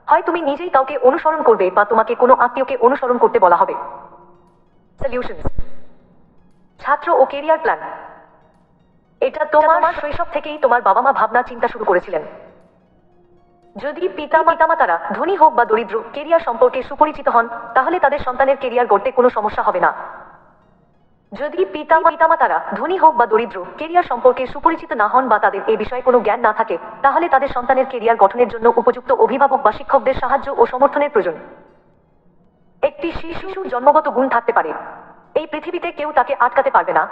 Speaker 2: হয় তুমি নিজেই কাউকে অনুসরণ করবে বা তোমাকে কোনো আত্মীয়কে অনুসরণ করতে বলা হবে। সলিউশনস: ছাত্র ও কেরিয়ার প্ল্যান। এটা তোমার শৈশব থেকেই তোমার বাবা মা ভাবনা চিন্তা শুরু করেছিলেন। যদি পিতামাতারা ধনী হোক বা দরিদ্র, কেরিয়ার সম্পর্কে সুপরিচিত হন, তাহলে তাদের সন্তানের কেরিয়ার গড়তে কোনো সমস্যা হবে না। যদি পিতামাতারা ধনী হোক বা দরিদ্র, কেরিয়ার সম্পর্কে সুপরিচিত না হন বা তাদের এ বিষয়ে কোনো জ্ঞান না থাকে, তাহলে তাদের সন্তানের কেরিয়ার গঠনের জন্য উপযুক্ত অভিভাবক বা শিক্ষকদের সাহায্য ও সমর্থনের প্রয়োজন। একটি শিশুর জন্মগত গুণ থাকতে পারে, এই পৃথিবীতে কেউ তাকে আটকাতে পারবে না।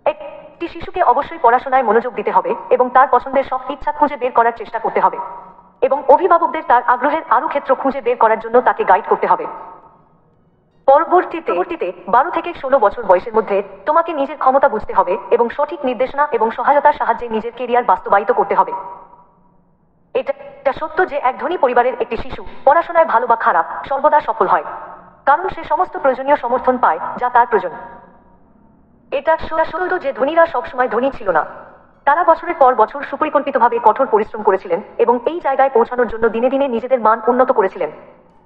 Speaker 2: একটি শিশুকে অবশ্যই পড়াশোনায় মনোযোগ দিতে হবে এবং তার পছন্দের সব ইচ্ছা খুঁজে বের করার চেষ্টা করতে হবে এবং অভিভাবকদের তার আগ্রহের আরো ক্ষেত্র খুঁজে বের করার জন্য তাকে গাইড করতে হবে। পরবর্তীতে 12 থেকে 16 বছর বয়সের মধ্যে তোমাকে নিজের ক্ষমতা বুঝতে হবে এবং সঠিক নির্দেশনা এবং সহায়তার সাহায্যে নিজের কেরিয়ার বাস্তবায়িত করতে হবে। এটা সত্য যে এক ধনী পরিবারের একটি শিশু পড়াশোনায় ভালো বা খারাপ সর্বদা সফল হয়, কারণ সে সমস্ত প্রয়োজনীয় সমর্থন পায় যা তার প্রয়োজন। এটা সত্য যে ধনীরা সবসময় ধনী ছিল না, তারা বছরের পর বছর সুপরিকল্পিতভাবে কঠোর পরিশ্রম করেছিলেন এবং এই জায়গায় পৌঁছানোর জন্য দিনে দিনে নিজেদের মান উন্নত করেছিলেন।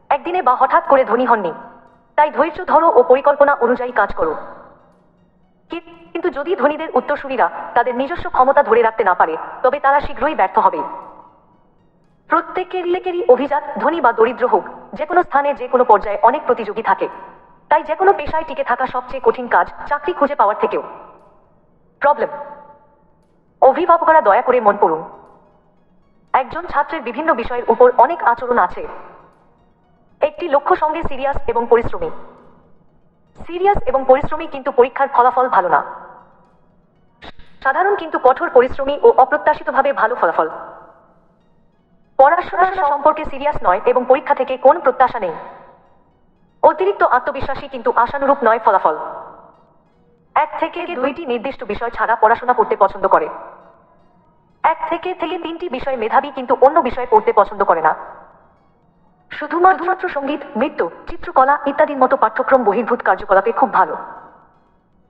Speaker 2: একদিনে বা হঠাৎ করে ধনী হননি। তাই ধৈর্য ধরো ও পরিকল্পনা অনুযায়ী কাজ করো। কিন্তু যদি ধনীদের উত্তরসূরিরা তাদের নিজস্ব ক্ষমতা ধরে রাখতে না পারে, তবে তারা শীঘ্রই ব্যর্থ হবে। প্রত্যেকেরই অভিজাত, ধনী বা দরিদ্র হোক, যে কোনো স্থানে যে কোনো পর্যায়ে অনেক প্রতিযোগী থাকে। তাই যে কোনো পেশায় টিকে থাকা সবচেয়ে কঠিন কাজ চাকরি খুঁজে পাওয়ার থেকেও। প্রবলেম: অভিভাবকরা দয়া করে মন পড়ুন। একজন ছাত্রের বিভিন্ন বিষয়ের উপর অনেক আচরণ আছে। একটি লক্ষ্য সঙ্গে সিরিয়াস এবং পরিশ্রমী কিন্তু পরীক্ষার ফলাফল ভালো না। সাধারণ কিন্তু কঠোর পরিশ্রমী ও অপ্রত্যাশিতভাবে ভালো ফলাফল। পড়াশোনা সম্পর্কে সিরিয়াস নয় এবং পরীক্ষা থেকে কোন প্রত্যাশা নেই। অতিরিক্ত আত্মবিশ্বাসী কিন্তু আশানুরূপ নয় ফলাফল। 1 থেকে 2টি নির্দিষ্ট বিষয় ছাড়া পড়াশোনা করতে পছন্দ করে। 1 থেকে 3টি বিষয় মেধাবী কিন্তু অন্য বিষয়ে পড়তে পছন্দ করে না। শুধুমাত্র সঙ্গীত, নৃত্য, চিত্রকলা ইত্যাদির মতো পাঠ্যক্রম বহির্ভূত কার্যকলাপে খুব ভালো।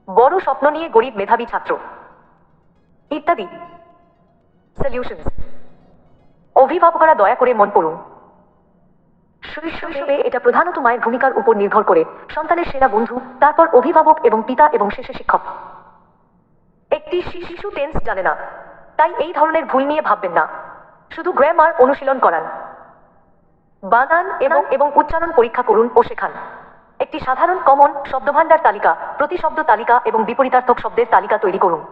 Speaker 2: বড় স্বপ্ন নিয়ে গরিব মেধাবী ছাত্র ইত্যাদি। সলিউশনস। অভিভাবকরা দয়া করে মন পড়ুন। শৈশবে এটা প্রধানত মায়ের ভূমিকার উপর নির্ভর করে, সন্তানের সেরা বন্ধু, তারপর অভিভাবক এবং পিতা এবং শেষে শিক্ষক। একটি শিশু টেন্স জানে না, তাই এই ধরনের ভুল নিয়ে ভাববেন না। শুধু গ্রামার অনুশীলন করান, বানান এবং উচ্চারণ পরীক্ষা করুন ও শেখান। একটি সাধারণ কমন শব্দভাণ্ডার তালিকা, প্রতিশব্দ তালিকা এবং বিপরীতার্থক শব্দের তালিকা তৈরি করুন।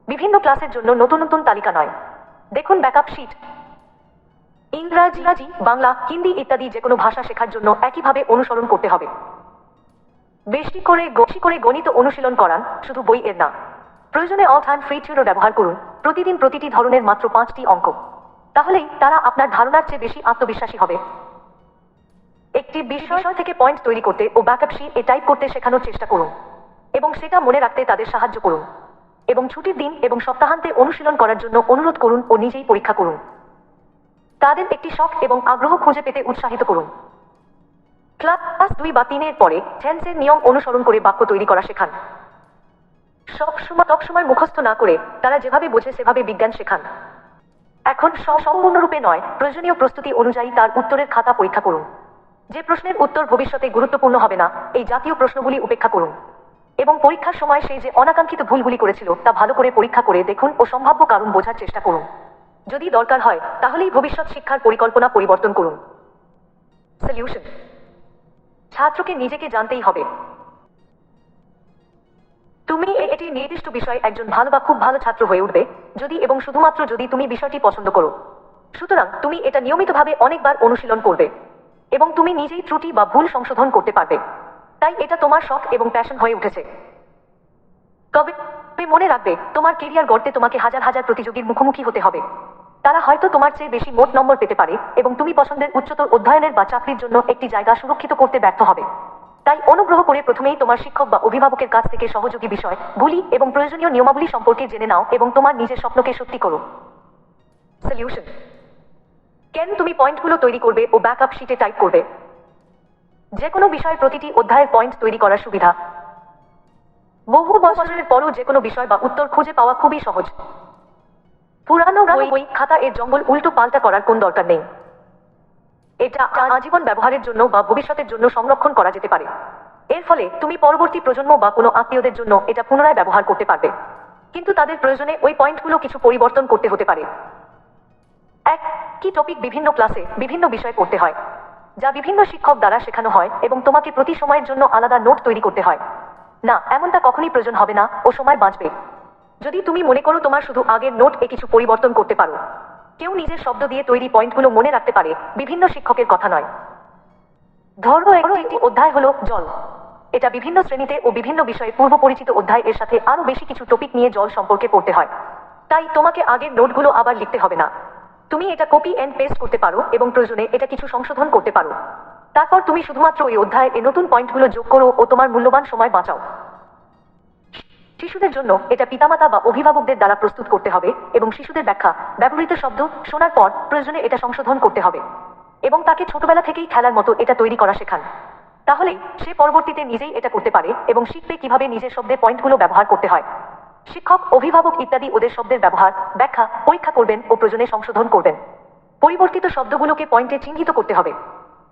Speaker 2: বিভিন্ন ক্লাসের জন্য নতুন নতুন তালিকা নয়। দেখুন ব্যাকআপ শিট। ইংরাজি, বাংলা, হিন্দি ইত্যাদি যে কোনো ভাষা শেখার জন্য একইভাবে অনুসরণ করতে হবে। বেশি করে গণিত অনুশীলন করান, শুধু বই এর না। প্রয়োজনে অল টাইম ফ্রি টিউটর ব্যবহার করুন, প্রতিদিন প্রতিটি ধরনের মাত্র 5টি অঙ্ক। তাহলেই তারা আপনার ধারণার চেয়ে বেশি আত্মবিশ্বাসী হবে। একটি বিষয় থেকে পয়েন্ট তৈরি করতে ও ব্যাকআপ শিট এ টাইপ করতে শেখানোর চেষ্টা করুন এবং সেটা মনে রাখতে তাদের সাহায্য করুন। এবং ছুটির দিন এবং সপ্তাহান্তে অনুশীলন করার জন্য অনুরোধ করুন ও নিজেই পরীক্ষা করুন। তাদের একটি শখ এবং আগ্রহ খুঁজে পেতে উৎসাহিত করুন। ক্লাস 2 বা 3 এর পরে টেন্সের নিয়ম অনুসরণ করে বাক্য তৈরি করা শেখান। সবসময় মুখস্থ না করে তারা যেভাবে বোঝে সেভাবে বিজ্ঞান শেখান। এখন সম্পূর্ণরূপে নয়, প্রয়োজনীয় প্রস্তুতি অনুযায়ী তার উত্তরের খাতা পরীক্ষা করুন। যে প্রশ্নের উত্তর ভবিষ্যতে গুরুত্বপূর্ণ হবে না, এই জাতীয় প্রশ্নগুলি উপেক্ষা করুন। এবং পরীক্ষার সময় সেই যে অনাকাঙ্ক্ষিত ভুলগুলি করেছিল তা ভালো করে পরীক্ষা করে দেখুন ও সম্ভাব্য কারণ বোঝার চেষ্টা করুন। যদি দরকার হয় তাহলেই ভবিষ্যৎ শিক্ষার পরিকল্পনা পরিবর্তন করুন। সলিউশন। ছাত্রকে নিজেকে জানতেই হবে। তুমি একটি নির্দিষ্ট বিষয়ে একজন ভালো বা খুব ভালো ছাত্র হয়ে উঠবে যদি এবং শুধুমাত্র যদি তুমি বিষয়টি পছন্দ করো। সুতরাং তুমি এটা নিয়মিতভাবে অনেকবার অনুশীলন করবে এবং তুমি নিজেই ত্রুটি বা ভুল সংশোধন করতে পারবে। তাই এটা তোমার শখ এবং প্যাশন হয়ে উঠেছে। তবে মনে রাখবে, তোমার কেরিয়ার গড়তে তোমাকে হাজার হাজার প্রতিযোগীর মুখোমুখি হতে হবে। তারা হয়তো তোমার চেয়ে বেশি মোট নম্বর পেতে পারে এবং তুমি পছন্দের উচ্চতর অধ্যয়নের বা চাকরির জন্য একটি জায়গা সুরক্ষিত করতে ব্যর্থ হবে। তাই অনুগ্রহ করে প্রথমেই তোমার শিক্ষক বা অভিভাবকের কাছ থেকে সহযোগী বিষয়গুলি এবং প্রয়োজনীয় নিয়মাবলী সম্পর্কে জেনে নাও এবং তোমার নিজের স্বপ্নকে সত্যি করো। সলিউশন। কেন তুমি পয়েন্টগুলো তৈরি করবে ও ব্যাকআপ শিটে টাইপ করবে? যে কোনো বিষয়ের প্রতিটি অধ্যায়ের পয়েন্ট তৈরি করার সুবিধা। বহু বছরের পরও যে কোনো বিষয় বা উত্তর খুঁজে পাওয়া খুবই সহজ। পুরানো বই খাতা এর জঙ্গল উল্টো পাল্টা করার কোন দরকার নেই। এটা আজীবন ব্যবহারের জন্য বা ভবিষ্যতের জন্য সংরক্ষণ করা যেতে পারে। এর ফলে তুমি পরবর্তী প্রজন্ম বা কোনো আত্মীয়দের জন্য এটা পুনরায় ব্যবহার করতে পারবে। কিন্তু তাদের প্রয়োজনে ওই পয়েন্টগুলো কিছু পরিবর্তন করতে হতে পারে। একই টপিক বিভিন্ন ক্লাসে বিভিন্ন বিষয় পড়তে হয়, যা বিভিন্ন শিক্ষক দ্বারা শেখানো হয় এবং তোমাকে প্রতি সময়ের জন্য আলাদা নোট তৈরি করতে হয়। না, এমনটা কখনই প্রয়োজন হবে না ও সময় বাঁচবে। যদি তুমি মনে করো তোমার শুধু আগের নোট এ কিছু পরিবর্তন করতে পারো। কেউ নিজের শব্দ দিয়ে তৈরি পয়েন্টগুলো মনে রাখতে পারে, বিভিন্ন শিক্ষকের কথা নয়। ধরো একটি অধ্যায় হলো জল। এটা বিভিন্ন শ্রেণীতে ও বিভিন্ন বিষয়ে পূর্ব পরিচিত অধ্যায় এর সাথে আরো বেশি কিছু টপিক নিয়ে জল সম্পর্কে পড়তে হয়। তাই তোমাকে আগের নোটগুলো আবার লিখতে হবে না। তুমি এটা কপি এন্ড পেস্ট করতে পারো এবং প্রয়োজনে এটা কিছু সংশোধন করতে পারো। তারপর তুমি শুধুমাত্র ওই অধ্যায়ে এই নতুন পয়েন্টগুলো যোগ করো ও তোমার মূল্যবান সময় বাঁচাও। শিশুদের জন্য এটা পিতামাতা বা অভিভাবকদের দ্বারা প্রস্তুত করতে হবে এবং শিশুদের ব্যাখ্যা, ব্যবহৃত শব্দ শোনার পর প্রয়োজনে এটা সংশোধন করতে হবে এবং তাকে ছোটবেলা থেকেই খেলার মতো এটা তৈরি করা শেখান। তাহলে সে পরবর্তীতে নিজেই এটা করতে পারে এবং শিখবে কিভাবে নিজের শব্দে পয়েন্টগুলো ব্যবহার করতে হয়। শিক্ষক, অভিভাবক ইত্যাদি ওদের শব্দের ব্যবহার, ব্যাখ্যা, পরীক্ষা করবেন ও প্রয়োজনে সংশোধন করবেন। পরিবর্তিত শব্দগুলোকে পয়েন্টে চিহ্নিত করতে হবে।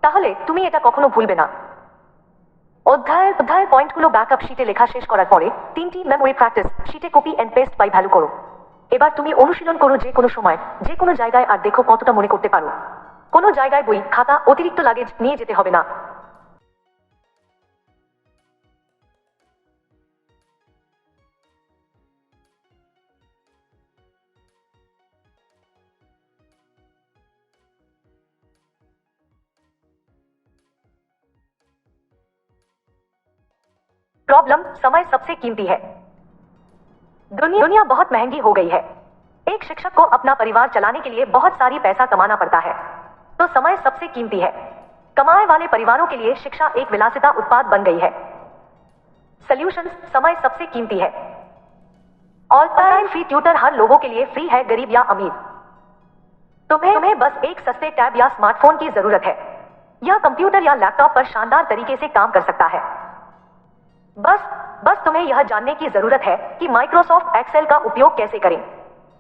Speaker 2: তাহলে তুমি এটা কখনো ভুলবে না। অধ্যায়ের পয়েন্টগুলো ব্যাকআপ শিটে লেখা শেষ করার পরে 3টি মেমোরি প্র্যাকটিস শিটে copy and paste by value করো। এবার তুমি অনুশীলন করো যে কোনো সময়, যে কোনো জায়গায় আর দেখো কতটা মনে করতে পারো। কোনো জায়গায় বই, খাতা, অতিরিক্ত লাগেজ নিয়ে যেতে হবে না। प्रॉब्लम, समय सबसे कीमती है। दुनिया बहुत महंगी हो गई है। एक शिक्षक को अपना परिवार चलाने के लिए बहुत सारी पैसा कमाना पड़ता है, तो समय सबसे कीमती है। कमाए वाले परिवारों के लिए शिक्षा एक विलासिता उत्पाद बन गई है। सॉल्यूशंस, समय सबसे कीमती है। ऑल टाइम फ्री ट्यूटर हर लोगों के लिए फ्री है, गरीब या अमीर। तुम्हें बस एक सस्ते टैब या स्मार्टफोन की जरूरत है। यह कंप्यूटर या लैपटॉप पर शानदार तरीके से काम कर सकता है। बस तुम्हें यह जानने की जरूरत है कि माइक्रोसॉफ्ट एक्सेल का उपयोग कैसे करें।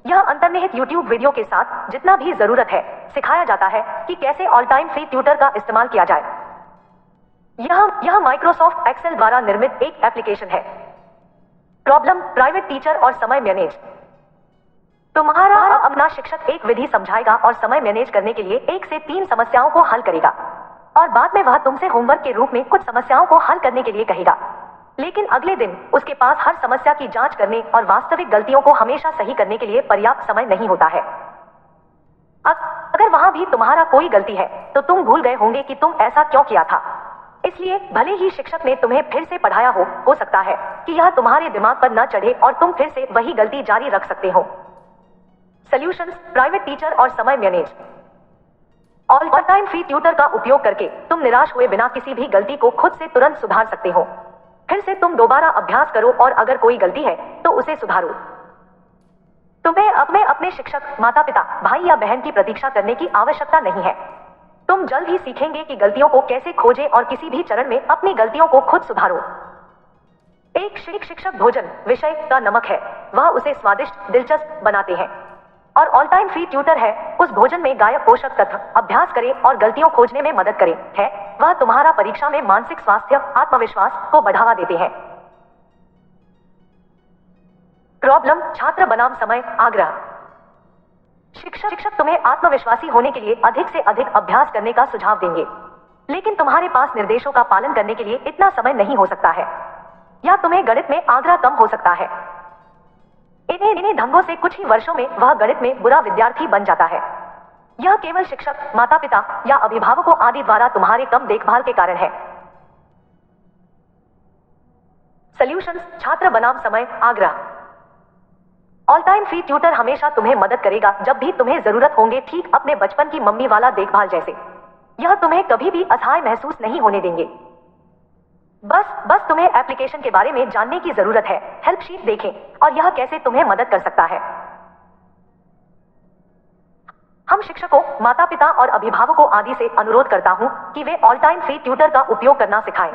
Speaker 2: यह अंतर्निहित यूट्यूब वीडियो के साथ जितना भी जरूरत है सिखाया जाता है कि कैसे ऑल टाइम फ्री ट्यूटर का इस्तेमाल किया जाए। यह माइक्रोसॉफ्ट एक्सेल द्वारा निर्मित एक एप्लीकेशन है। प्रॉब्लम, प्राइवेट टीचर और समय मैनेज। तुम्हारा अपना शिक्षक एक विधि समझाएगा और समय मैनेज करने के लिए 1 से 3 समस्याओं को हल करेगा, और बाद में वह तुमसे होमवर्क के रूप में कुछ समस्याओं को हल करने के लिए कहेगा। लेकिन अगले दिन उसके पास हर समस्या की जांच करने और वास्तविक गलतियों को हमेशा सही करने के लिए पर्याप्त समय नहीं होता है। अगर वहां भी तुम्हारा कोई गलती है तो तुम भूल गए होंगे कि तुम ऐसा क्यों किया था। इसलिए भले ही शिक्षक ने तुम्हें फिर से पढ़ाया हो सकता है कि यह तुम्हारे दिमाग पर न चढ़े और तुम फिर से वही गलती जारी रख सकते हो। सॉल्यूशंस, प्राइवेट टीचर और समय manage. All time free tutor का उपयोग करके तुम निराश हुए बिना किसी भी गलती को खुद से तुरंत सुधार सकते हो। फिर से तुम दोबारा अभ्यास करो और अगर कोई गलती है तो उसे सुधारो। तुम्हें अपने शिक्षक, माता पिता, भाई या बहन की प्रतीक्षा करने की आवश्यकता नहीं है। तुम जल्द ही सीखेंगे कि गलतियों को कैसे खोजें और किसी भी चरण में अपनी गलतियों को खुद सुधारो। एक शिक्षक भोजन विषय का नमक है, वह उसे स्वादिष्ट, दिलचस्प बनाते हैं। और ऑल टाइम फ्री ट्यूटर है, उस भोजन में गायब पोषक तत्व अभ्यास करें और गलतियों खोजने में मदद करें है। वह तुम्हारा परीक्षा में मानसिक स्वास्थ्य, आत्मविश्वास को बढ़ावा देते हैं। प्रॉब्लम, छात्र बनाम समय आग्रह। शिक्षक तुम्हें आत्मविश्वासी होने के लिए अधिक से अधिक अभ्यास करने का सुझाव देंगे, लेकिन तुम्हारे पास निर्देशों का पालन करने के लिए इतना समय नहीं हो सकता है, या तुम्हें गणित में आग्रह कम हो सकता है। इन्हीं ढंगों से कुछ ही वर्षों में वह गणित में बुरा विद्यार्थी बन जाता है। यह केवल शिक्षक, माता पिता या अभिभावकों आदि द्वारा तुम्हारे कम देखभाल के कारण है। सॉल्यूशंस, छात्र बनाम समय आग्रह। ऑल टाइम फ्री ट्यूटर हमेशा तुम्हें मदद करेगा जब भी तुम्हें जरूरत होंगे, ठीक अपने बचपन की मम्मी वाला देखभाल जैसे। यह तुम्हें कभी भी असहाय महसूस नहीं होने देंगे। बस तुम्हें एप्लीकेशन के बारे में जानने की जरूरत है। हेल्प शीट देखें और यह कैसे तुम्हें मदद कर सकता है। हम शिक्षकों, माता पिता और अभिभावकों आदि से अनुरोध करता हूं कि वे ऑल टाइम फ्री ट्यूटर का उपयोग करना सिखाएं।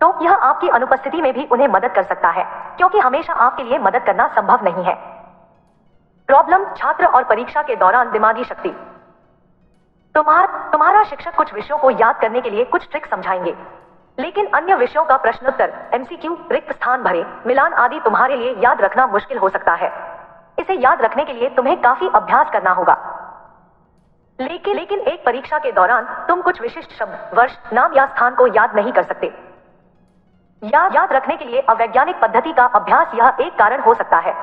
Speaker 2: तो यह आपकी अनुपस्थिति में भी उन्हें मदद कर सकता है, क्योंकि हमेशा आपके लिए मदद करना संभव नहीं है। प्रॉब्लम, छात्र और परीक्षा के दौरान दिमागी शक्ति। तुम्हारा शिक्षक कुछ विषयों को याद करने के लिए कुछ ट्रिक समझाएंगे, लेकिन अन्य विषयों का प्रश्नोत्तर, एमसीक्यू, रिक्त स्थान भरें, मिलान आदि तुम्हारे लिए याद रखना मुश्किल हो सकता है। इसे याद रखने के लिए तुम्हें काफी अभ्यास करना होगा। लेकिन एक परीक्षा के दौरान तुम कुछ विशिष्ट शब्द, वर्ष, नाम या स्थान को याद नहीं कर सकते। याद रखने के लिए अवैज्ञानिक पद्धति का अभ्यास यह एक कारण हो सकता है,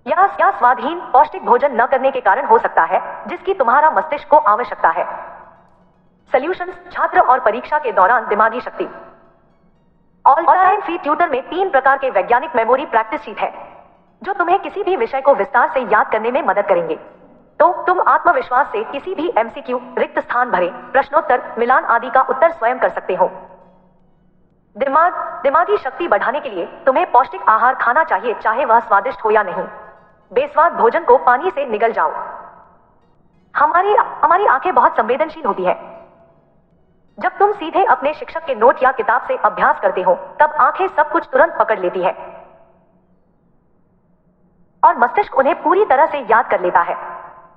Speaker 2: या स्वादहीन, पौष्टिक भोजन न करने के कारण हो सकता है जिसकी तुम्हारा मस्तिष्क को आवश्यकता है। सॉल्यूशंस, छात्र और परीक्षा के दौरान दिमागी शक्ति। ऑल टाइम फ्री ट्यूटर में 3 प्रकार के वैज्ञानिक मेमोरी प्रैक्टिस शीट है, जो तुम्हें किसी भी विषय को विस्तार से याद करने में मदद करेंगे। तो तुम आत्मविश्वास से किसी भी एमसीक्यू, रिक्त स्थान भरें, प्रश्नोत्तर, मिलान आदि का उत्तर स्वयं कर सकते हो। दिमागी शक्ति बढ़ाने के लिए तुम्हें पौष्टिक आहार खाना चाहिए, चाहे वह स्वादिष्ट हो या नहीं। बेस्वाद भोजन को पानी से निगल जाओ। हमारी आंखें बहुत संवेदनशील होती है। जब तुम सीधे अपने शिक्षक के नोट या किताब से अभ्यास करते हो, तब आंखें सब कुछ तुरंत पकड़ लेती है और मस्तिष्क उन्हें पूरी तरह से याद कर लेता है,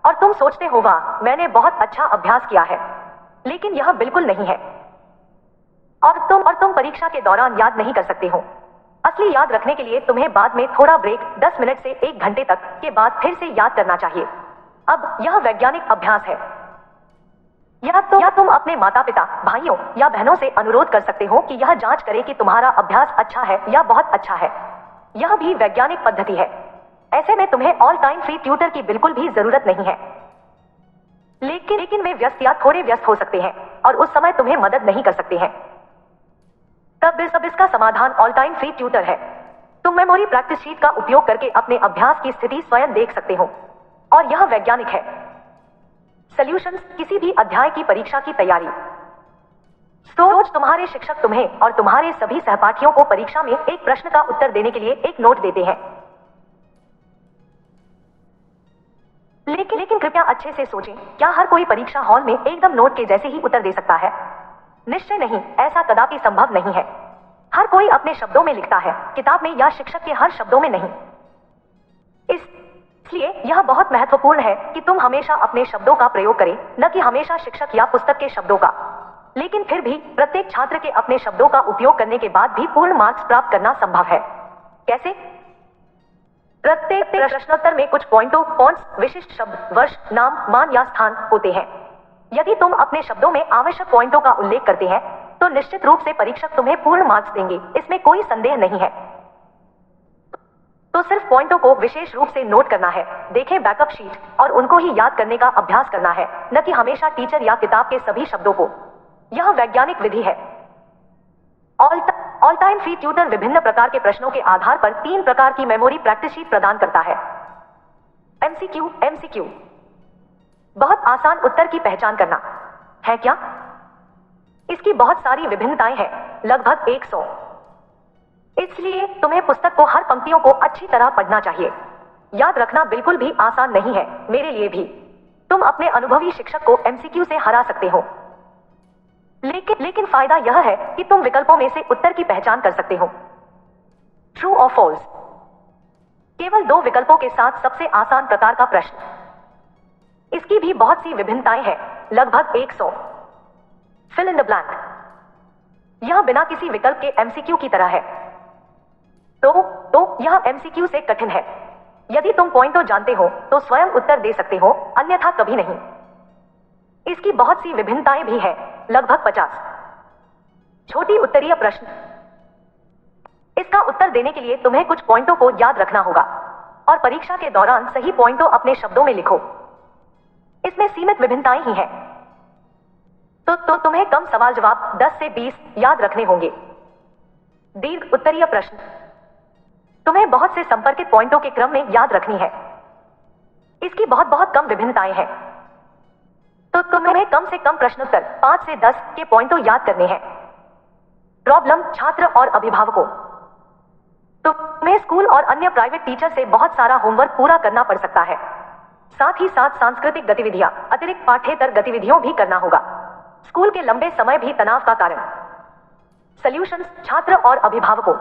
Speaker 2: और तुम सोचते हो, वाह, मैंने बहुत अच्छा अभ्यास किया है। लेकिन यह बिल्कुल नहीं है, और तुम परीक्षा के दौरान याद नहीं कर सकते हो। असली याद रखने के लिए तुम्हें बाद में थोड़ा ब्रेक, 10 मिनट से 1 घंटे तक के बाद फिर से याद करना चाहिए। अब यह वैज्ञानिक अभ्यास है, या तुम अपने माता पिता, भाइयों या बहनों से अनुरोध कर सकते हो कि यह जांच करें कि तुम्हारा अभ्यास अच्छा है या बहुत अच्छा है। यह भी वैज्ञानिक पद्धति है। ऐसे में तुम्हें ऑल टाइम फ्री ट्यूटर की बिल्कुल भी जरूरत नहीं है। लेकिन वे व्यस्त या थोड़े व्यस्त हो सकते हैं और उस समय तुम्हें मदद नहीं कर सकते हैं। तब इसका समाधान ऑल टाइम फ्री ट्यूटर है। तुम मेमोरी प्रैक्टिस शीट का उपयोग करके अपने अभ्यास की स्थिति स्वयं देख सकते हो और यह वैज्ञानिक है। सॉल्यूशंस, किसी भी अध्याय की परीक्षा की तैयारी। सोच, तुम्हारे शिक्षक तुम्हें और तुम्हारे सभी सहपाठियों को परीक्षा में एक प्रश्न का उत्तर देने के लिए एक नोट देते हैं। लेकिन कृपया अच्छे से सोचें, क्या हर कोई परीक्षा हॉल में एकदम नोट के जैसे ही उत्तर दे सकता है? निश्चय नहीं, ऐसा कदापि संभव नहीं है। हर कोई अपने शब्दों में लिखता है, किताब में या शिक्षक के हर शब्दों में नहीं। इसलिए यह बहुत महत्वपूर्ण है कि तुम हमेशा अपने शब्दों का प्रयोग करें, न कि हमेशा शिक्षक या पुस्तक के शब्दों का। लेकिन फिर भी प्रत्येक छात्र के अपने शब्दों का उपयोग करने के बाद भी पूर्ण मार्क्स प्राप्त करना संभव है। कैसे? प्रत्येक प्रश्नोत्तर में कुछ पॉइंट्स, विशिष्ट शब्द, वर्ष, नाम, मान या स्थान होते हैं। यदि तुम अपने शब्दों में आवश्यक पॉइंटों का उल्लेख करते हैं तो निश्चित रूप से परीक्षक तुम्हें पूर्ण मार्क्स देंगे, इसमें कोई संदेह नहीं है। तो सिर्फ पॉइंटों को विशेष रूप से नोट करना है, देखें बैकअप शीट और उनको ही याद करने का अभ्यास करना है, न कि हमेशा टीचर या किताब के सभी शब्दों को। यह वैज्ञानिक विधि है। ऑल टाइम फ्री ट्यूटर विभिन्न प्रकार के प्रश्नों के आधार पर 3 प्रकार की मेमोरी प्रैक्टिस शीट प्रदान करता है। एमसीक्यू, बहुत आसान उत्तर की पहचान करना है क्या? इसकी बहुत सारी विभिन्नताएं हैं, लगभग 100। इसलिए तुम्हें पुस्तक को हर पंक्तियों को अच्छी तरह पढ़ना चाहिए। याद रखना बिल्कुल भी आसान नहीं है, मेरे लिए भी। तुम अपने अनुभवी शिक्षक को एमसीक्यू से हरा सकते हो। लेकिन फायदा यह है कि तुम विकल्पों में से उत्तर की पहचान कर सकते हो। ट्रू और फॉल्स, केवल 2 विकल्पों के साथ सबसे आसान प्रकार का प्रश्न। इसकी भी बहुत सी विभिन्नताएं हैं, लगभग 100। फिल इन द ब्लैंक, यह बिना किसी विकल्प के एमसीक्यू की तरह है। तो यह एमसीक्यू से कठिन है। यदि तुम पॉइंटों जानते हो तो स्वयं उत्तर दे सकते हो, अन्यथा कभी नहीं। इसकी बहुत सी विभिन्नताएं भी हैं, लगभग 50। छोटी उत्तरीय प्रश्न, इसका उत्तर देने के लिए तुम्हें कुछ पॉइंटों को याद रखना होगा और परीक्षा के दौरान सही पॉइंटों अपने शब्दों में लिखो। इसमें सीमित विभिन्नताएं ही हैं। तो तुम्हें कम सवाल जवाब 10 से 20 याद रखने होंगे। दीर्घ उत्तरीय प्रश्न, तुम्हें बहुत से संपर्कित पॉइंटों के क्रम में याद रखनी है। इसकी बहुत कम विभिन्नताएं हैं। तो तुम्हें कम से कम प्रश्नोत्तर 5 से 10 के पॉइंटों याद करने हैं। प्रॉब्लम, छात्र और अभिभावकों, तुम्हें स्कूल और अन्य प्राइवेट टीचर से बहुत सारा होमवर्क पूरा करना पड़ सकता है। साथ ही साथ सांस्कृतिक गतिविधियां, अतिरिक्त पाठ्येतर गतिविधियों भी करना होगा। स्कूल के लंबे समय भी तनाव का कारण। सॉल्यूशंस, छात्र और अभिभावकों,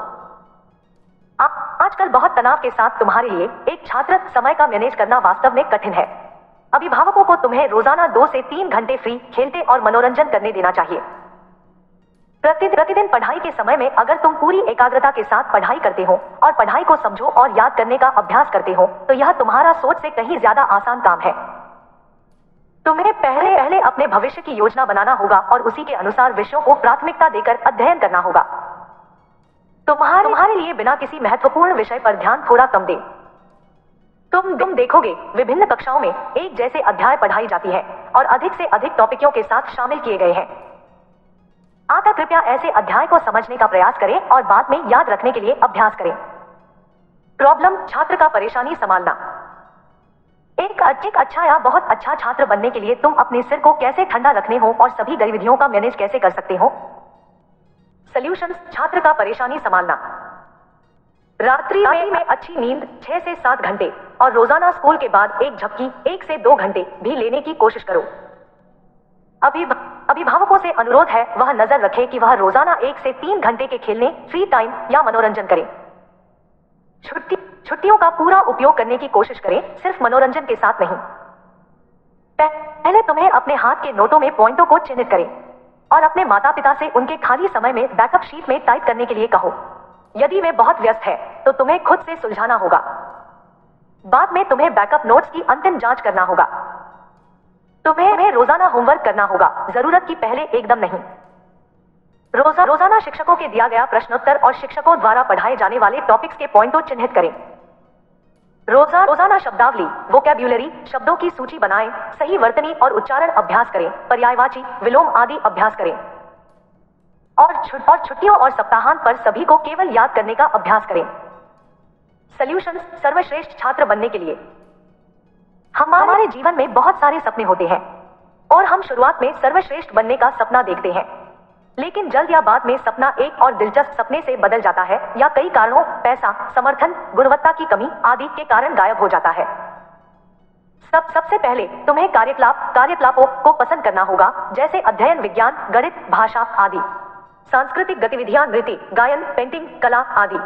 Speaker 2: आजकल बहुत तनाव के साथ तुम्हारे लिए एक छात्र समय का मैनेज करना वास्तव में कठिन है। अभिभावकों को तुम्हें रोजाना 2 से 3 घंटे फ्री खेलते और मनोरंजन करने देना चाहिए। प्रतिदिन पढ़ाई के समय में अगर तुम पूरी एकाग्रता के साथ पढ़ाई करते हो और पढ़ाई को समझो और याद करने का अभ्यास करते हो तो यह तुम्हारा सोच से कहीं ज्यादा आसान काम है। तुम्हें पहले अपने भविष्य की योजना बनाना होगा और उसी के अनुसार विषयों को प्राथमिकता देकर अध्ययन करना होगा। तुम्हारे लिए बिना किसी महत्वपूर्ण विषय पर ध्यान थोड़ा कम दे। तुम देखोगे विभिन्न कक्षाओं में एक जैसे अध्याय पढ़ाई जाती है और अधिक से अधिक टॉपिकों के साथ शामिल किए गए हैं। आता कृपया ऐसे अध्याय को समझने का प्रयास करें और बाद में याद रखने के लिए अभ्यास करें। प्रॉब्लम, छात्र का परेशानी संभालना। एक अच्छा या बहुत अच्छा छात्र बनने के लिए तुम अपने सिर को कैसे ठंडा रखने हो और सभी गतिविधियों का मैनेज कैसे कर सकते हो। सॉल्यूशंस, छात्र का परेशानी संभालना। रात्रि में अच्छी नींद 6 से 7 घंटे और रोजाना स्कूल के बाद एक झपकी 1 से 2 घंटे भी लेने की कोशिश करो। अभिभावकों से अनुरोध है वह नजर रखें कि वह रोजाना 1 से 3 घंटे के खेलने, फ्री टाइम या मनोरंजन करें। छुट्टियों का पूरा उपयोग करने की कोशिश करें, सिर्फ मनोरंजन के साथ नहीं। पहले तुम्हें अपने हाथ के नोटों में पॉइंटों को चिन्हित करें और अपने माता पिता से उनके खाली समय में बैकअप शीट में टाइप करने के लिए कहो। यदि वे बहुत व्यस्त है तो तुम्हें खुद से सुलझाना होगा। बाद में तुम्हें बैकअप नोट्स की अंतिम जांच करना होगा। तुम्हें रोजाना होमवर्क करना होगा, जरूरत की पहले एकदम नहीं। रोजाना शिक्षकों के दिया गया प्रश्नोत्तर और शिक्षकों द्वारा पढ़ाए जाने वाले टॉपिक्स के पॉइंटों चिन्हित करें। रोजाना शब्दावली, वोकैब्युलरी, शब्दों की सूची बनाएं, सही वर्तनी और उच्चारण अभ्यास करें, पर्यायवाची, विलोम आदि अभ्यास करें और छुट्टियों और सप्ताहांत पर सभी को केवल याद करने का अभ्यास करें। सॉल्यूशंस सर्वश्रेष्ठ छात्र बनने के लिए। हमारे जीवन में बहुत सारे सपने होते हैं और हम शुरुआत में सर्वश्रेष्ठ बनने का सपना देखते हैं, लेकिन जल्द या बाद में सपना एक और दिलचस्प सपने से बदल जाता है या कई कारणों, पैसा, समर्थन, गुणवत्ता की कमी आदि के कारण गायब हो जाता है। सबसे पहले तुम्हें कार्यकलापों को पसंद करना होगा, जैसे अध्ययन, विज्ञान, गणित, भाषा आदि, सांस्कृतिक गतिविधियां, नृत्य, गायन, पेंटिंग, कला आदि,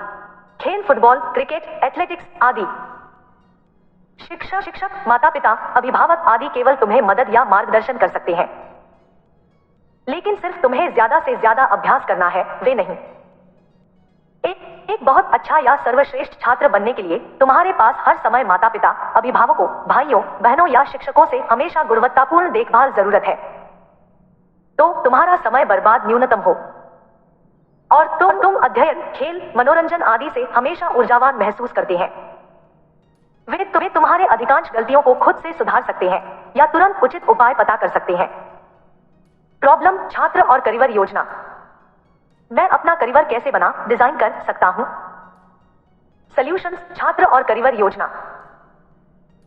Speaker 2: खेल, फुटबॉल, क्रिकेट, एथलेटिक्स आदि। शिक्षक, माता पिता, अभिभावक आदि केवल तुम्हें मदद या मार्गदर्शन कर सकते हैं, लेकिन सिर्फ तुम्हें ज्यादा से ज्यादा अभ्यास करना है, वे नहीं। एक बहुत अच्छा या सर्वश्रेष्ठ छात्र बनने के लिए तुम्हारे पास हर समय माता पिता, अभिभावकों, भाइयों, बहनों या शिक्षकों से हमेशा गुणवत्तापूर्ण देखभाल जरूरत है, तो तुम्हारा समय बर्बाद न्यूनतम हो और तुम अध्ययन, खेल, मनोरंजन आदि से हमेशा ऊर्जावान महसूस करते हैं। वे तुम्हारे अधिकांश गलतियों को खुद से सुधार सकते हैं या तुरंत उचित उपाय पता कर सकते हैं। प्रॉब्लम, छात्र और करियर योजना। मैं अपना करियर कैसे डिजाइन कर सकता हूं? सॉल्यूशंस, छात्र और करियर योजना।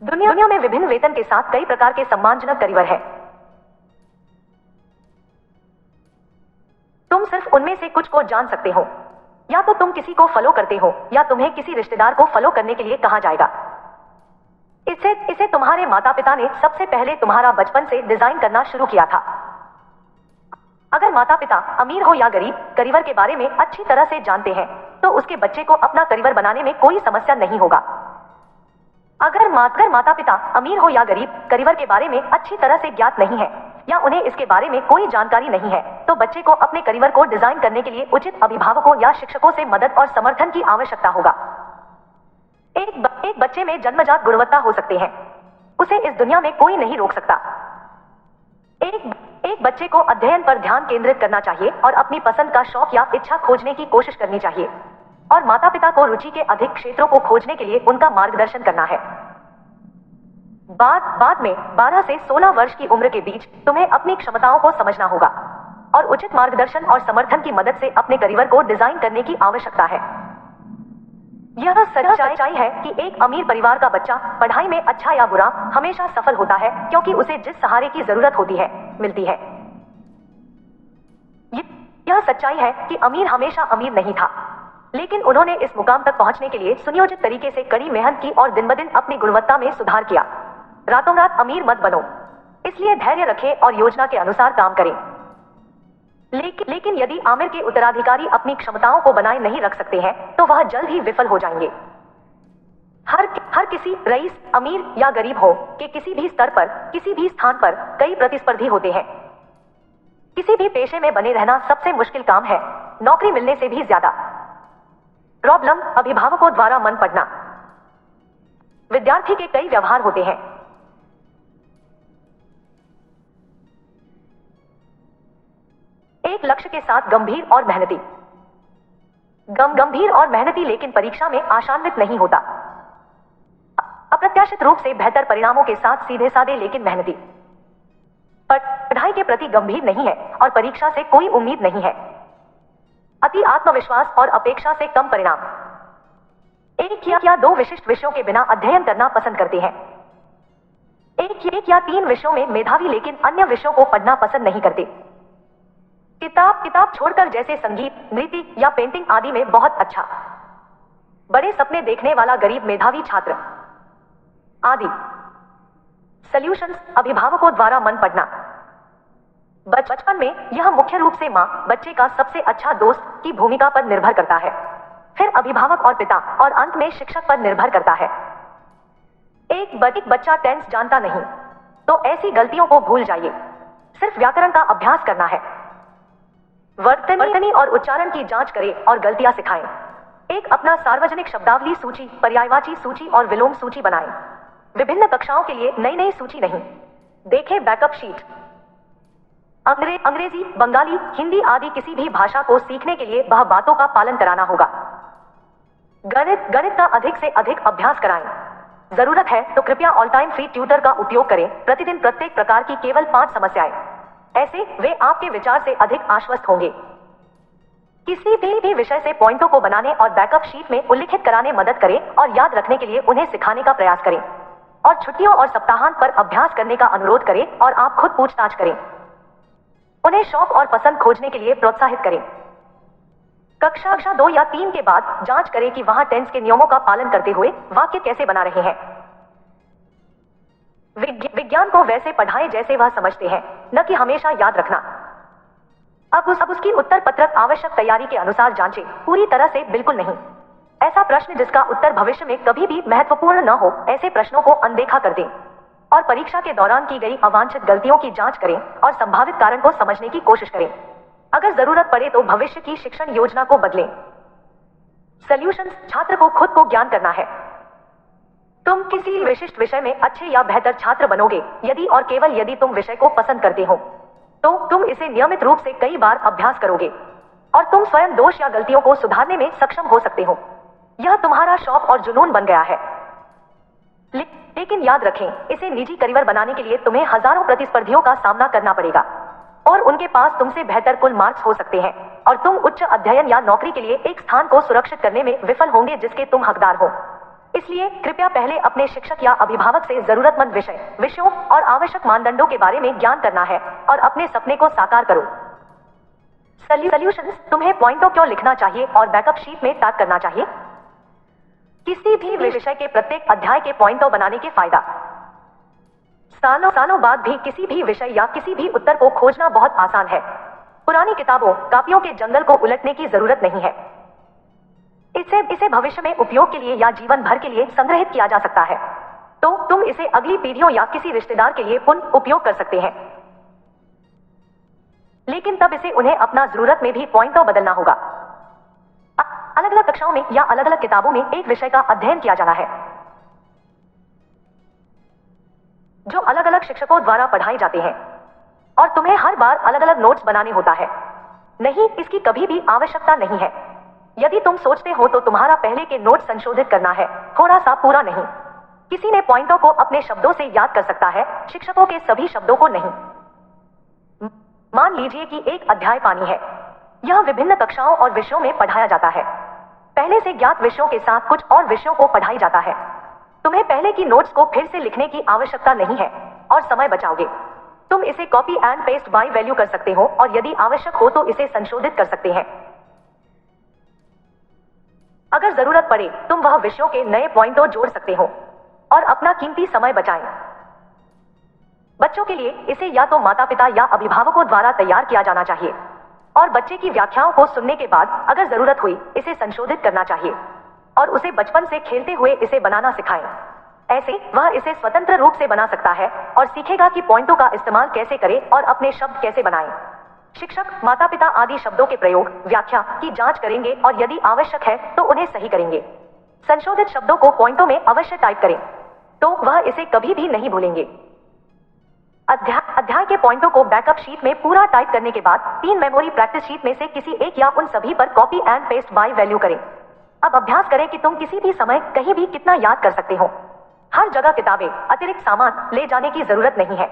Speaker 2: दुनिया में विभिन्न वेतन के साथ कई प्रकार के सम्मानजनक करियर हैं। तुम सिर्फ उनमें से कुछ को जान सकते हो, या तो तुम किसी को फॉलो करते हो या तुम्हें किसी रिश्तेदार को फॉलो करने के लिए कहा जाएगा। इसे तुम्हारे माता पिता ने सबसे पहले तुम्हारा बचपन से डिजाइन करना शुरू किया था। अगर माता पिता अमीर हो या गरीब, करियर के बारे में अच्छी तरह से जानते हैं, तो उसके बच्चे को अपना करियर बनाने में कोई समस्या नहीं होगा। अगर माता पिता अमीर हो या गरीब, करियर के बारे में अच्छी तरह से ज्ञात नहीं है या उन्हें इसके बारे में कोई जानकारी नहीं है, तो बच्चे को अपने करियर को डिजाइन करने के लिए उचित अभिभावकों या शिक्षकों से मदद और समर्थन की आवश्यकता होगा। एक बच्चे में जन्मजात गुणवत्ता हो सकते हैं, उसे इस दुनिया में कोई नहीं रोक सकता। एक बच्चे को अध्ययन पर ध्यान केंद्रित करना चाहिए और अपनी पसंद का शौक या इच्छा खोजने की कोशिश करनी चाहिए, और माता पिता को रुचि के अधिक क्षेत्रों को खोजने के लिए उनका मार्गदर्शन करना है। बाद में 12 से 16 वर्ष की उम्र के बीच तुम्हें अपनी क्षमताओं को समझना होगा और उचित मार्गदर्शन और समर्थन की मदद से अपने करियर को डिजाइन करने की आवश्यकता है। यह सच्चाई है कि एक अमीर परिवार का बच्चा पढ़ाई में अच्छा या बुरा हमेशा सफल होता है, क्योंकि उसे जिस सहारे की जरूरत होती है मिलती है। यह सच्चाई है कि अमीर हमेशा अमीर नहीं था, लेकिन उन्होंने इस मुकाम तक पहुंचने के लिए सुनियोजित तरीके से कड़ी मेहनत की और दिन ब दिन अपनी गुणवत्ता में सुधार किया। रातों रात अमीर मत बनो, इसलिए धैर्य रखें और योजना के अनुसार काम करें। लेकिन यदि आमिर के उत्तराधिकारी अपनी क्षमताओं को बनाए नहीं रख सकते हैं, तो वह जल्द ही विफल हो जाएंगे। हर किसी, रईस, अमीर या गरीब हो, के किसी भी स्तर पर, किसी भी स्थान पर कई प्रतिस्पर्धी होते हैं। किसी भी पेशे में बने रहना सबसे मुश्किल काम है, नौकरी मिलने से भी ज्यादा। प्रॉब्लम, अभिभावकों द्वारा मन पड़ना। विद्यार्थी के कई व्यवहार होते हैं। एक लक्ष्य के साथ गंभीर और मेहनती, लेकिन परीक्षा में आशान्वित नहीं होता। अप्रत्याशित रूप से बेहतर परिणामों के साथ सीधे साधे लेकिन मेहनती, पढ़ाई के प्रति गंभीर नहीं है और परीक्षा से कोई उम्मीद नहीं है। अति आत्मविश्वास और अपेक्षा से कम परिणाम। एक या दो विशिष्ट विषयों के बिना अध्ययन करना पसंद करते हैं। एक या 3 विषयों में मेधावी लेकिन अन्य विषयों को पढ़ना पसंद नहीं करते। किताब छोड़कर, जैसे संगीत, नृत्य या पेंटिंग आदि में बहुत अच्छा। बड़े सपने देखने वाला गरीब मेधावी छात्र आदि। सॉल्यूशंस, अभिभावकों द्वारा मन पड़ना। बचपन में यह मुख्य रूप से मां, बच्चे का सबसे अच्छा दोस्त की भूमिका पर निर्भर करता है, फिर अभिभावक और पिता, और अंत में शिक्षक पर निर्भर करता है। एक बच्चा टेंस जानता नहीं, तो ऐसी गलतियों को भूल जाइए। सिर्फ व्याकरण का अभ्यास करना है। वर्तनी और उच्चारण की जांच करें और गलतियां सिखाएं। एक अपना सार्वजनिक शब्दावली सूची, पर्यायवाची सूची और विलोम सूची बनाएं। विभिन्न कक्षाओं के लिए नई सूची नहीं। देखें बैकअप शीट। अंग्रेजी, बंगाली, हिंदी आदि किसी भी भाषा को सीखने के लिए वह बातों का पालन कराना होगा। गणित का अधिक से अधिक अभ्यास कराएं। जरूरत है तो कृपया ऑल टाइम फ्री ट्यूटर का उपयोग करें। प्रतिदिन प्रत्येक प्रकार की केवल 5 समस्याएं, ऐसे वे आपके विचार से अधिक आश्वस्त होंगे। किसी भी विषय से पॉइंटों को बनाने और बैकअप शीट में उल्लिखित कराने मदद करें और याद रखने के लिए उन्हें सिखाने का प्रयास करें और छुट्टियों और सप्ताहांत पर अभ्यास करने का अनुरोध करें और आप खुद पूछताछ करें। उन्हें शौक और पसंद खोजने के लिए प्रोत्साहित करें। कक्षा 2 या 3 के बाद जांच करें कि वहां टेंस के नियमों का पालन करते हुए वाक्य कैसे बना रहे हैं। विज्ञान को वैसे पढ़ाएं जैसे वह समझते हैं, न कि हमेशा याद रखना। अब उसकी उत्तर पत्रक आवश्यक तैयारी के अनुसार जांचें, पूरी तरह से बिल्कुल नहीं। ऐसा प्रश्न जिसका उत्तर भविष्य में कभी भी महत्वपूर्ण न हो, ऐसे प्रश्नों को अनदेखा कर दें और परीक्षा के दौरान की गई अवांछित गलतियों की जांच करें और संभावित कारण को समझने की कोशिश करें। अगर जरूरत पड़े तो भविष्य की शिक्षण योजना को बदलें। सॉल्यूशंस, छात्र को खुद को ज्ञान करना है। तुम किसी विशिष्ट विषय में अच्छे या बेहतर छात्र बनोगे यदि और केवल यदि तुम विषय को पसंद करते हो, तो तुम इसे नियमित रूप से कई बार अभ्यास करोगे और तुम स्वयं दोष या गलतियों को सुधारने में सक्षम हो सकते हो। यह तुम्हारा शौक और जुनून बन गया है। लेकिन याद रखें, इसे निजी करियर बनाने के लिए तुम्हें हजारों प्रतिस्पर्धियों का सामना करना पड़ेगा और उनके पास तुमसे बेहतर कुल मार्क्स हो सकते हैं और तुम उच्च अध्ययन या नौकरी के लिए एक स्थान को सुरक्षित करने में विफल होंगे जिसके तुम हकदार हो। इसलिए कृपया पहले अपने शिक्षक या अभिभावक से जरूरतमंद विषयों और आवश्यक मानदंडों के बारे में ज्ञान करना है और अपने सपने को साकार करो। सॉल्यूशंस, तुम्हें पॉइंटों क्यों लिखना चाहिए और बैकअप शीट में टैग करना चाहिए। किसी भी विषय के प्रत्येक अध्याय के पॉइंटों बनाने के फायदा। सालों बाद भी किसी भी विषय या किसी भी उत्तर को खोजना बहुत आसान है। पुरानी किताबों, कापियों के जंगल को उलटने की जरूरत नहीं है। इसे भविष्य में उपयोग के लिए या जीवन भर के लिए संग्रहित किया जा सकता है, तो तुम इसे अगली पीढ़ियों या किसी रिश्तेदार के लिए पुनः उपयोग कर सकते हैं। लेकिन तब इसे उन्हें अपना जरूरत में भी पॉइंटों बदलना होगा। अलग अलग कक्षाओं में या अलग अलग किताबों में एक विषय का अध्ययन किया जाना है जो अलग अलग शिक्षकों द्वारा पढ़ाए जाते हैं और तुम्हें हर बार अलग अलग नोट्स बनाने होता है। नहीं, इसकी कभी भी आवश्यकता नहीं है। यदि तुम सोचते हो तो तुम्हारा पहले के नोट संशोधित करना है, थोड़ा सा पूरा नहीं। किसी ने पॉइंटों को अपने शब्दों से याद कर सकता है, शिक्षकों के सभी शब्दों को नहीं। मान लीजिए कि एक अध्याय पानी है। यह विभिन्न कक्षाओं और विषयों में पढ़ाया जाता है। पहले से ज्ञात विषयों के साथ कुछ और विषयों को पढ़ाई जाता है। तुम्हें पहले की नोट्स को फिर से लिखने की आवश्यकता नहीं है और समय बचाओगे। तुम इसे copy and paste by value कर सकते हो और यदि आवश्यक हो तो इसे संशोधित कर सकते हैं। अगर जरूरत पड़े तुम वह विषयों के नए पॉइंटों जोड़ सकते हो और अपना कीमती समय बचाएं। बच्चों के लिए इसे या तो माता पिता या अभिभावकों द्वारा तैयार किया जाना चाहिए और बच्चे की व्याख्याओं को सुनने के बाद अगर जरूरत हुई इसे संशोधित करना चाहिए और उसे बचपन से खेलते हुए इसे बनाना सिखाएं। ऐसे वह इसे स्वतंत्र रूप से बना सकता है और सीखेगा कि पॉइंटों का इस्तेमाल कैसे करें और अपने शब्द कैसे बनाएं। शिक्षक, माता पिता आदि शब्दों के प्रयोग, व्याख्या की जांच करेंगे और यदि आवश्यक है तो उन्हें सही करेंगे। संशोधित शब्दों को पॉइंटों में अवश्य टाइप करें, तो वह इसे कभी भी नहीं भूलेंगे। अध्याय के पॉइंटों को बैकअप शीट में पूरा टाइप करने के बाद 3 मेमोरी प्रैक्टिस शीट में से किसी एक या उन सभी पर copy and paste by value करें। अब अभ्यास करें कि तुम किसी भी समय कहीं भी कितना याद कर सकते हो। हर जगह किताबें, अतिरिक्त सामान ले जाने की जरूरत नहीं है।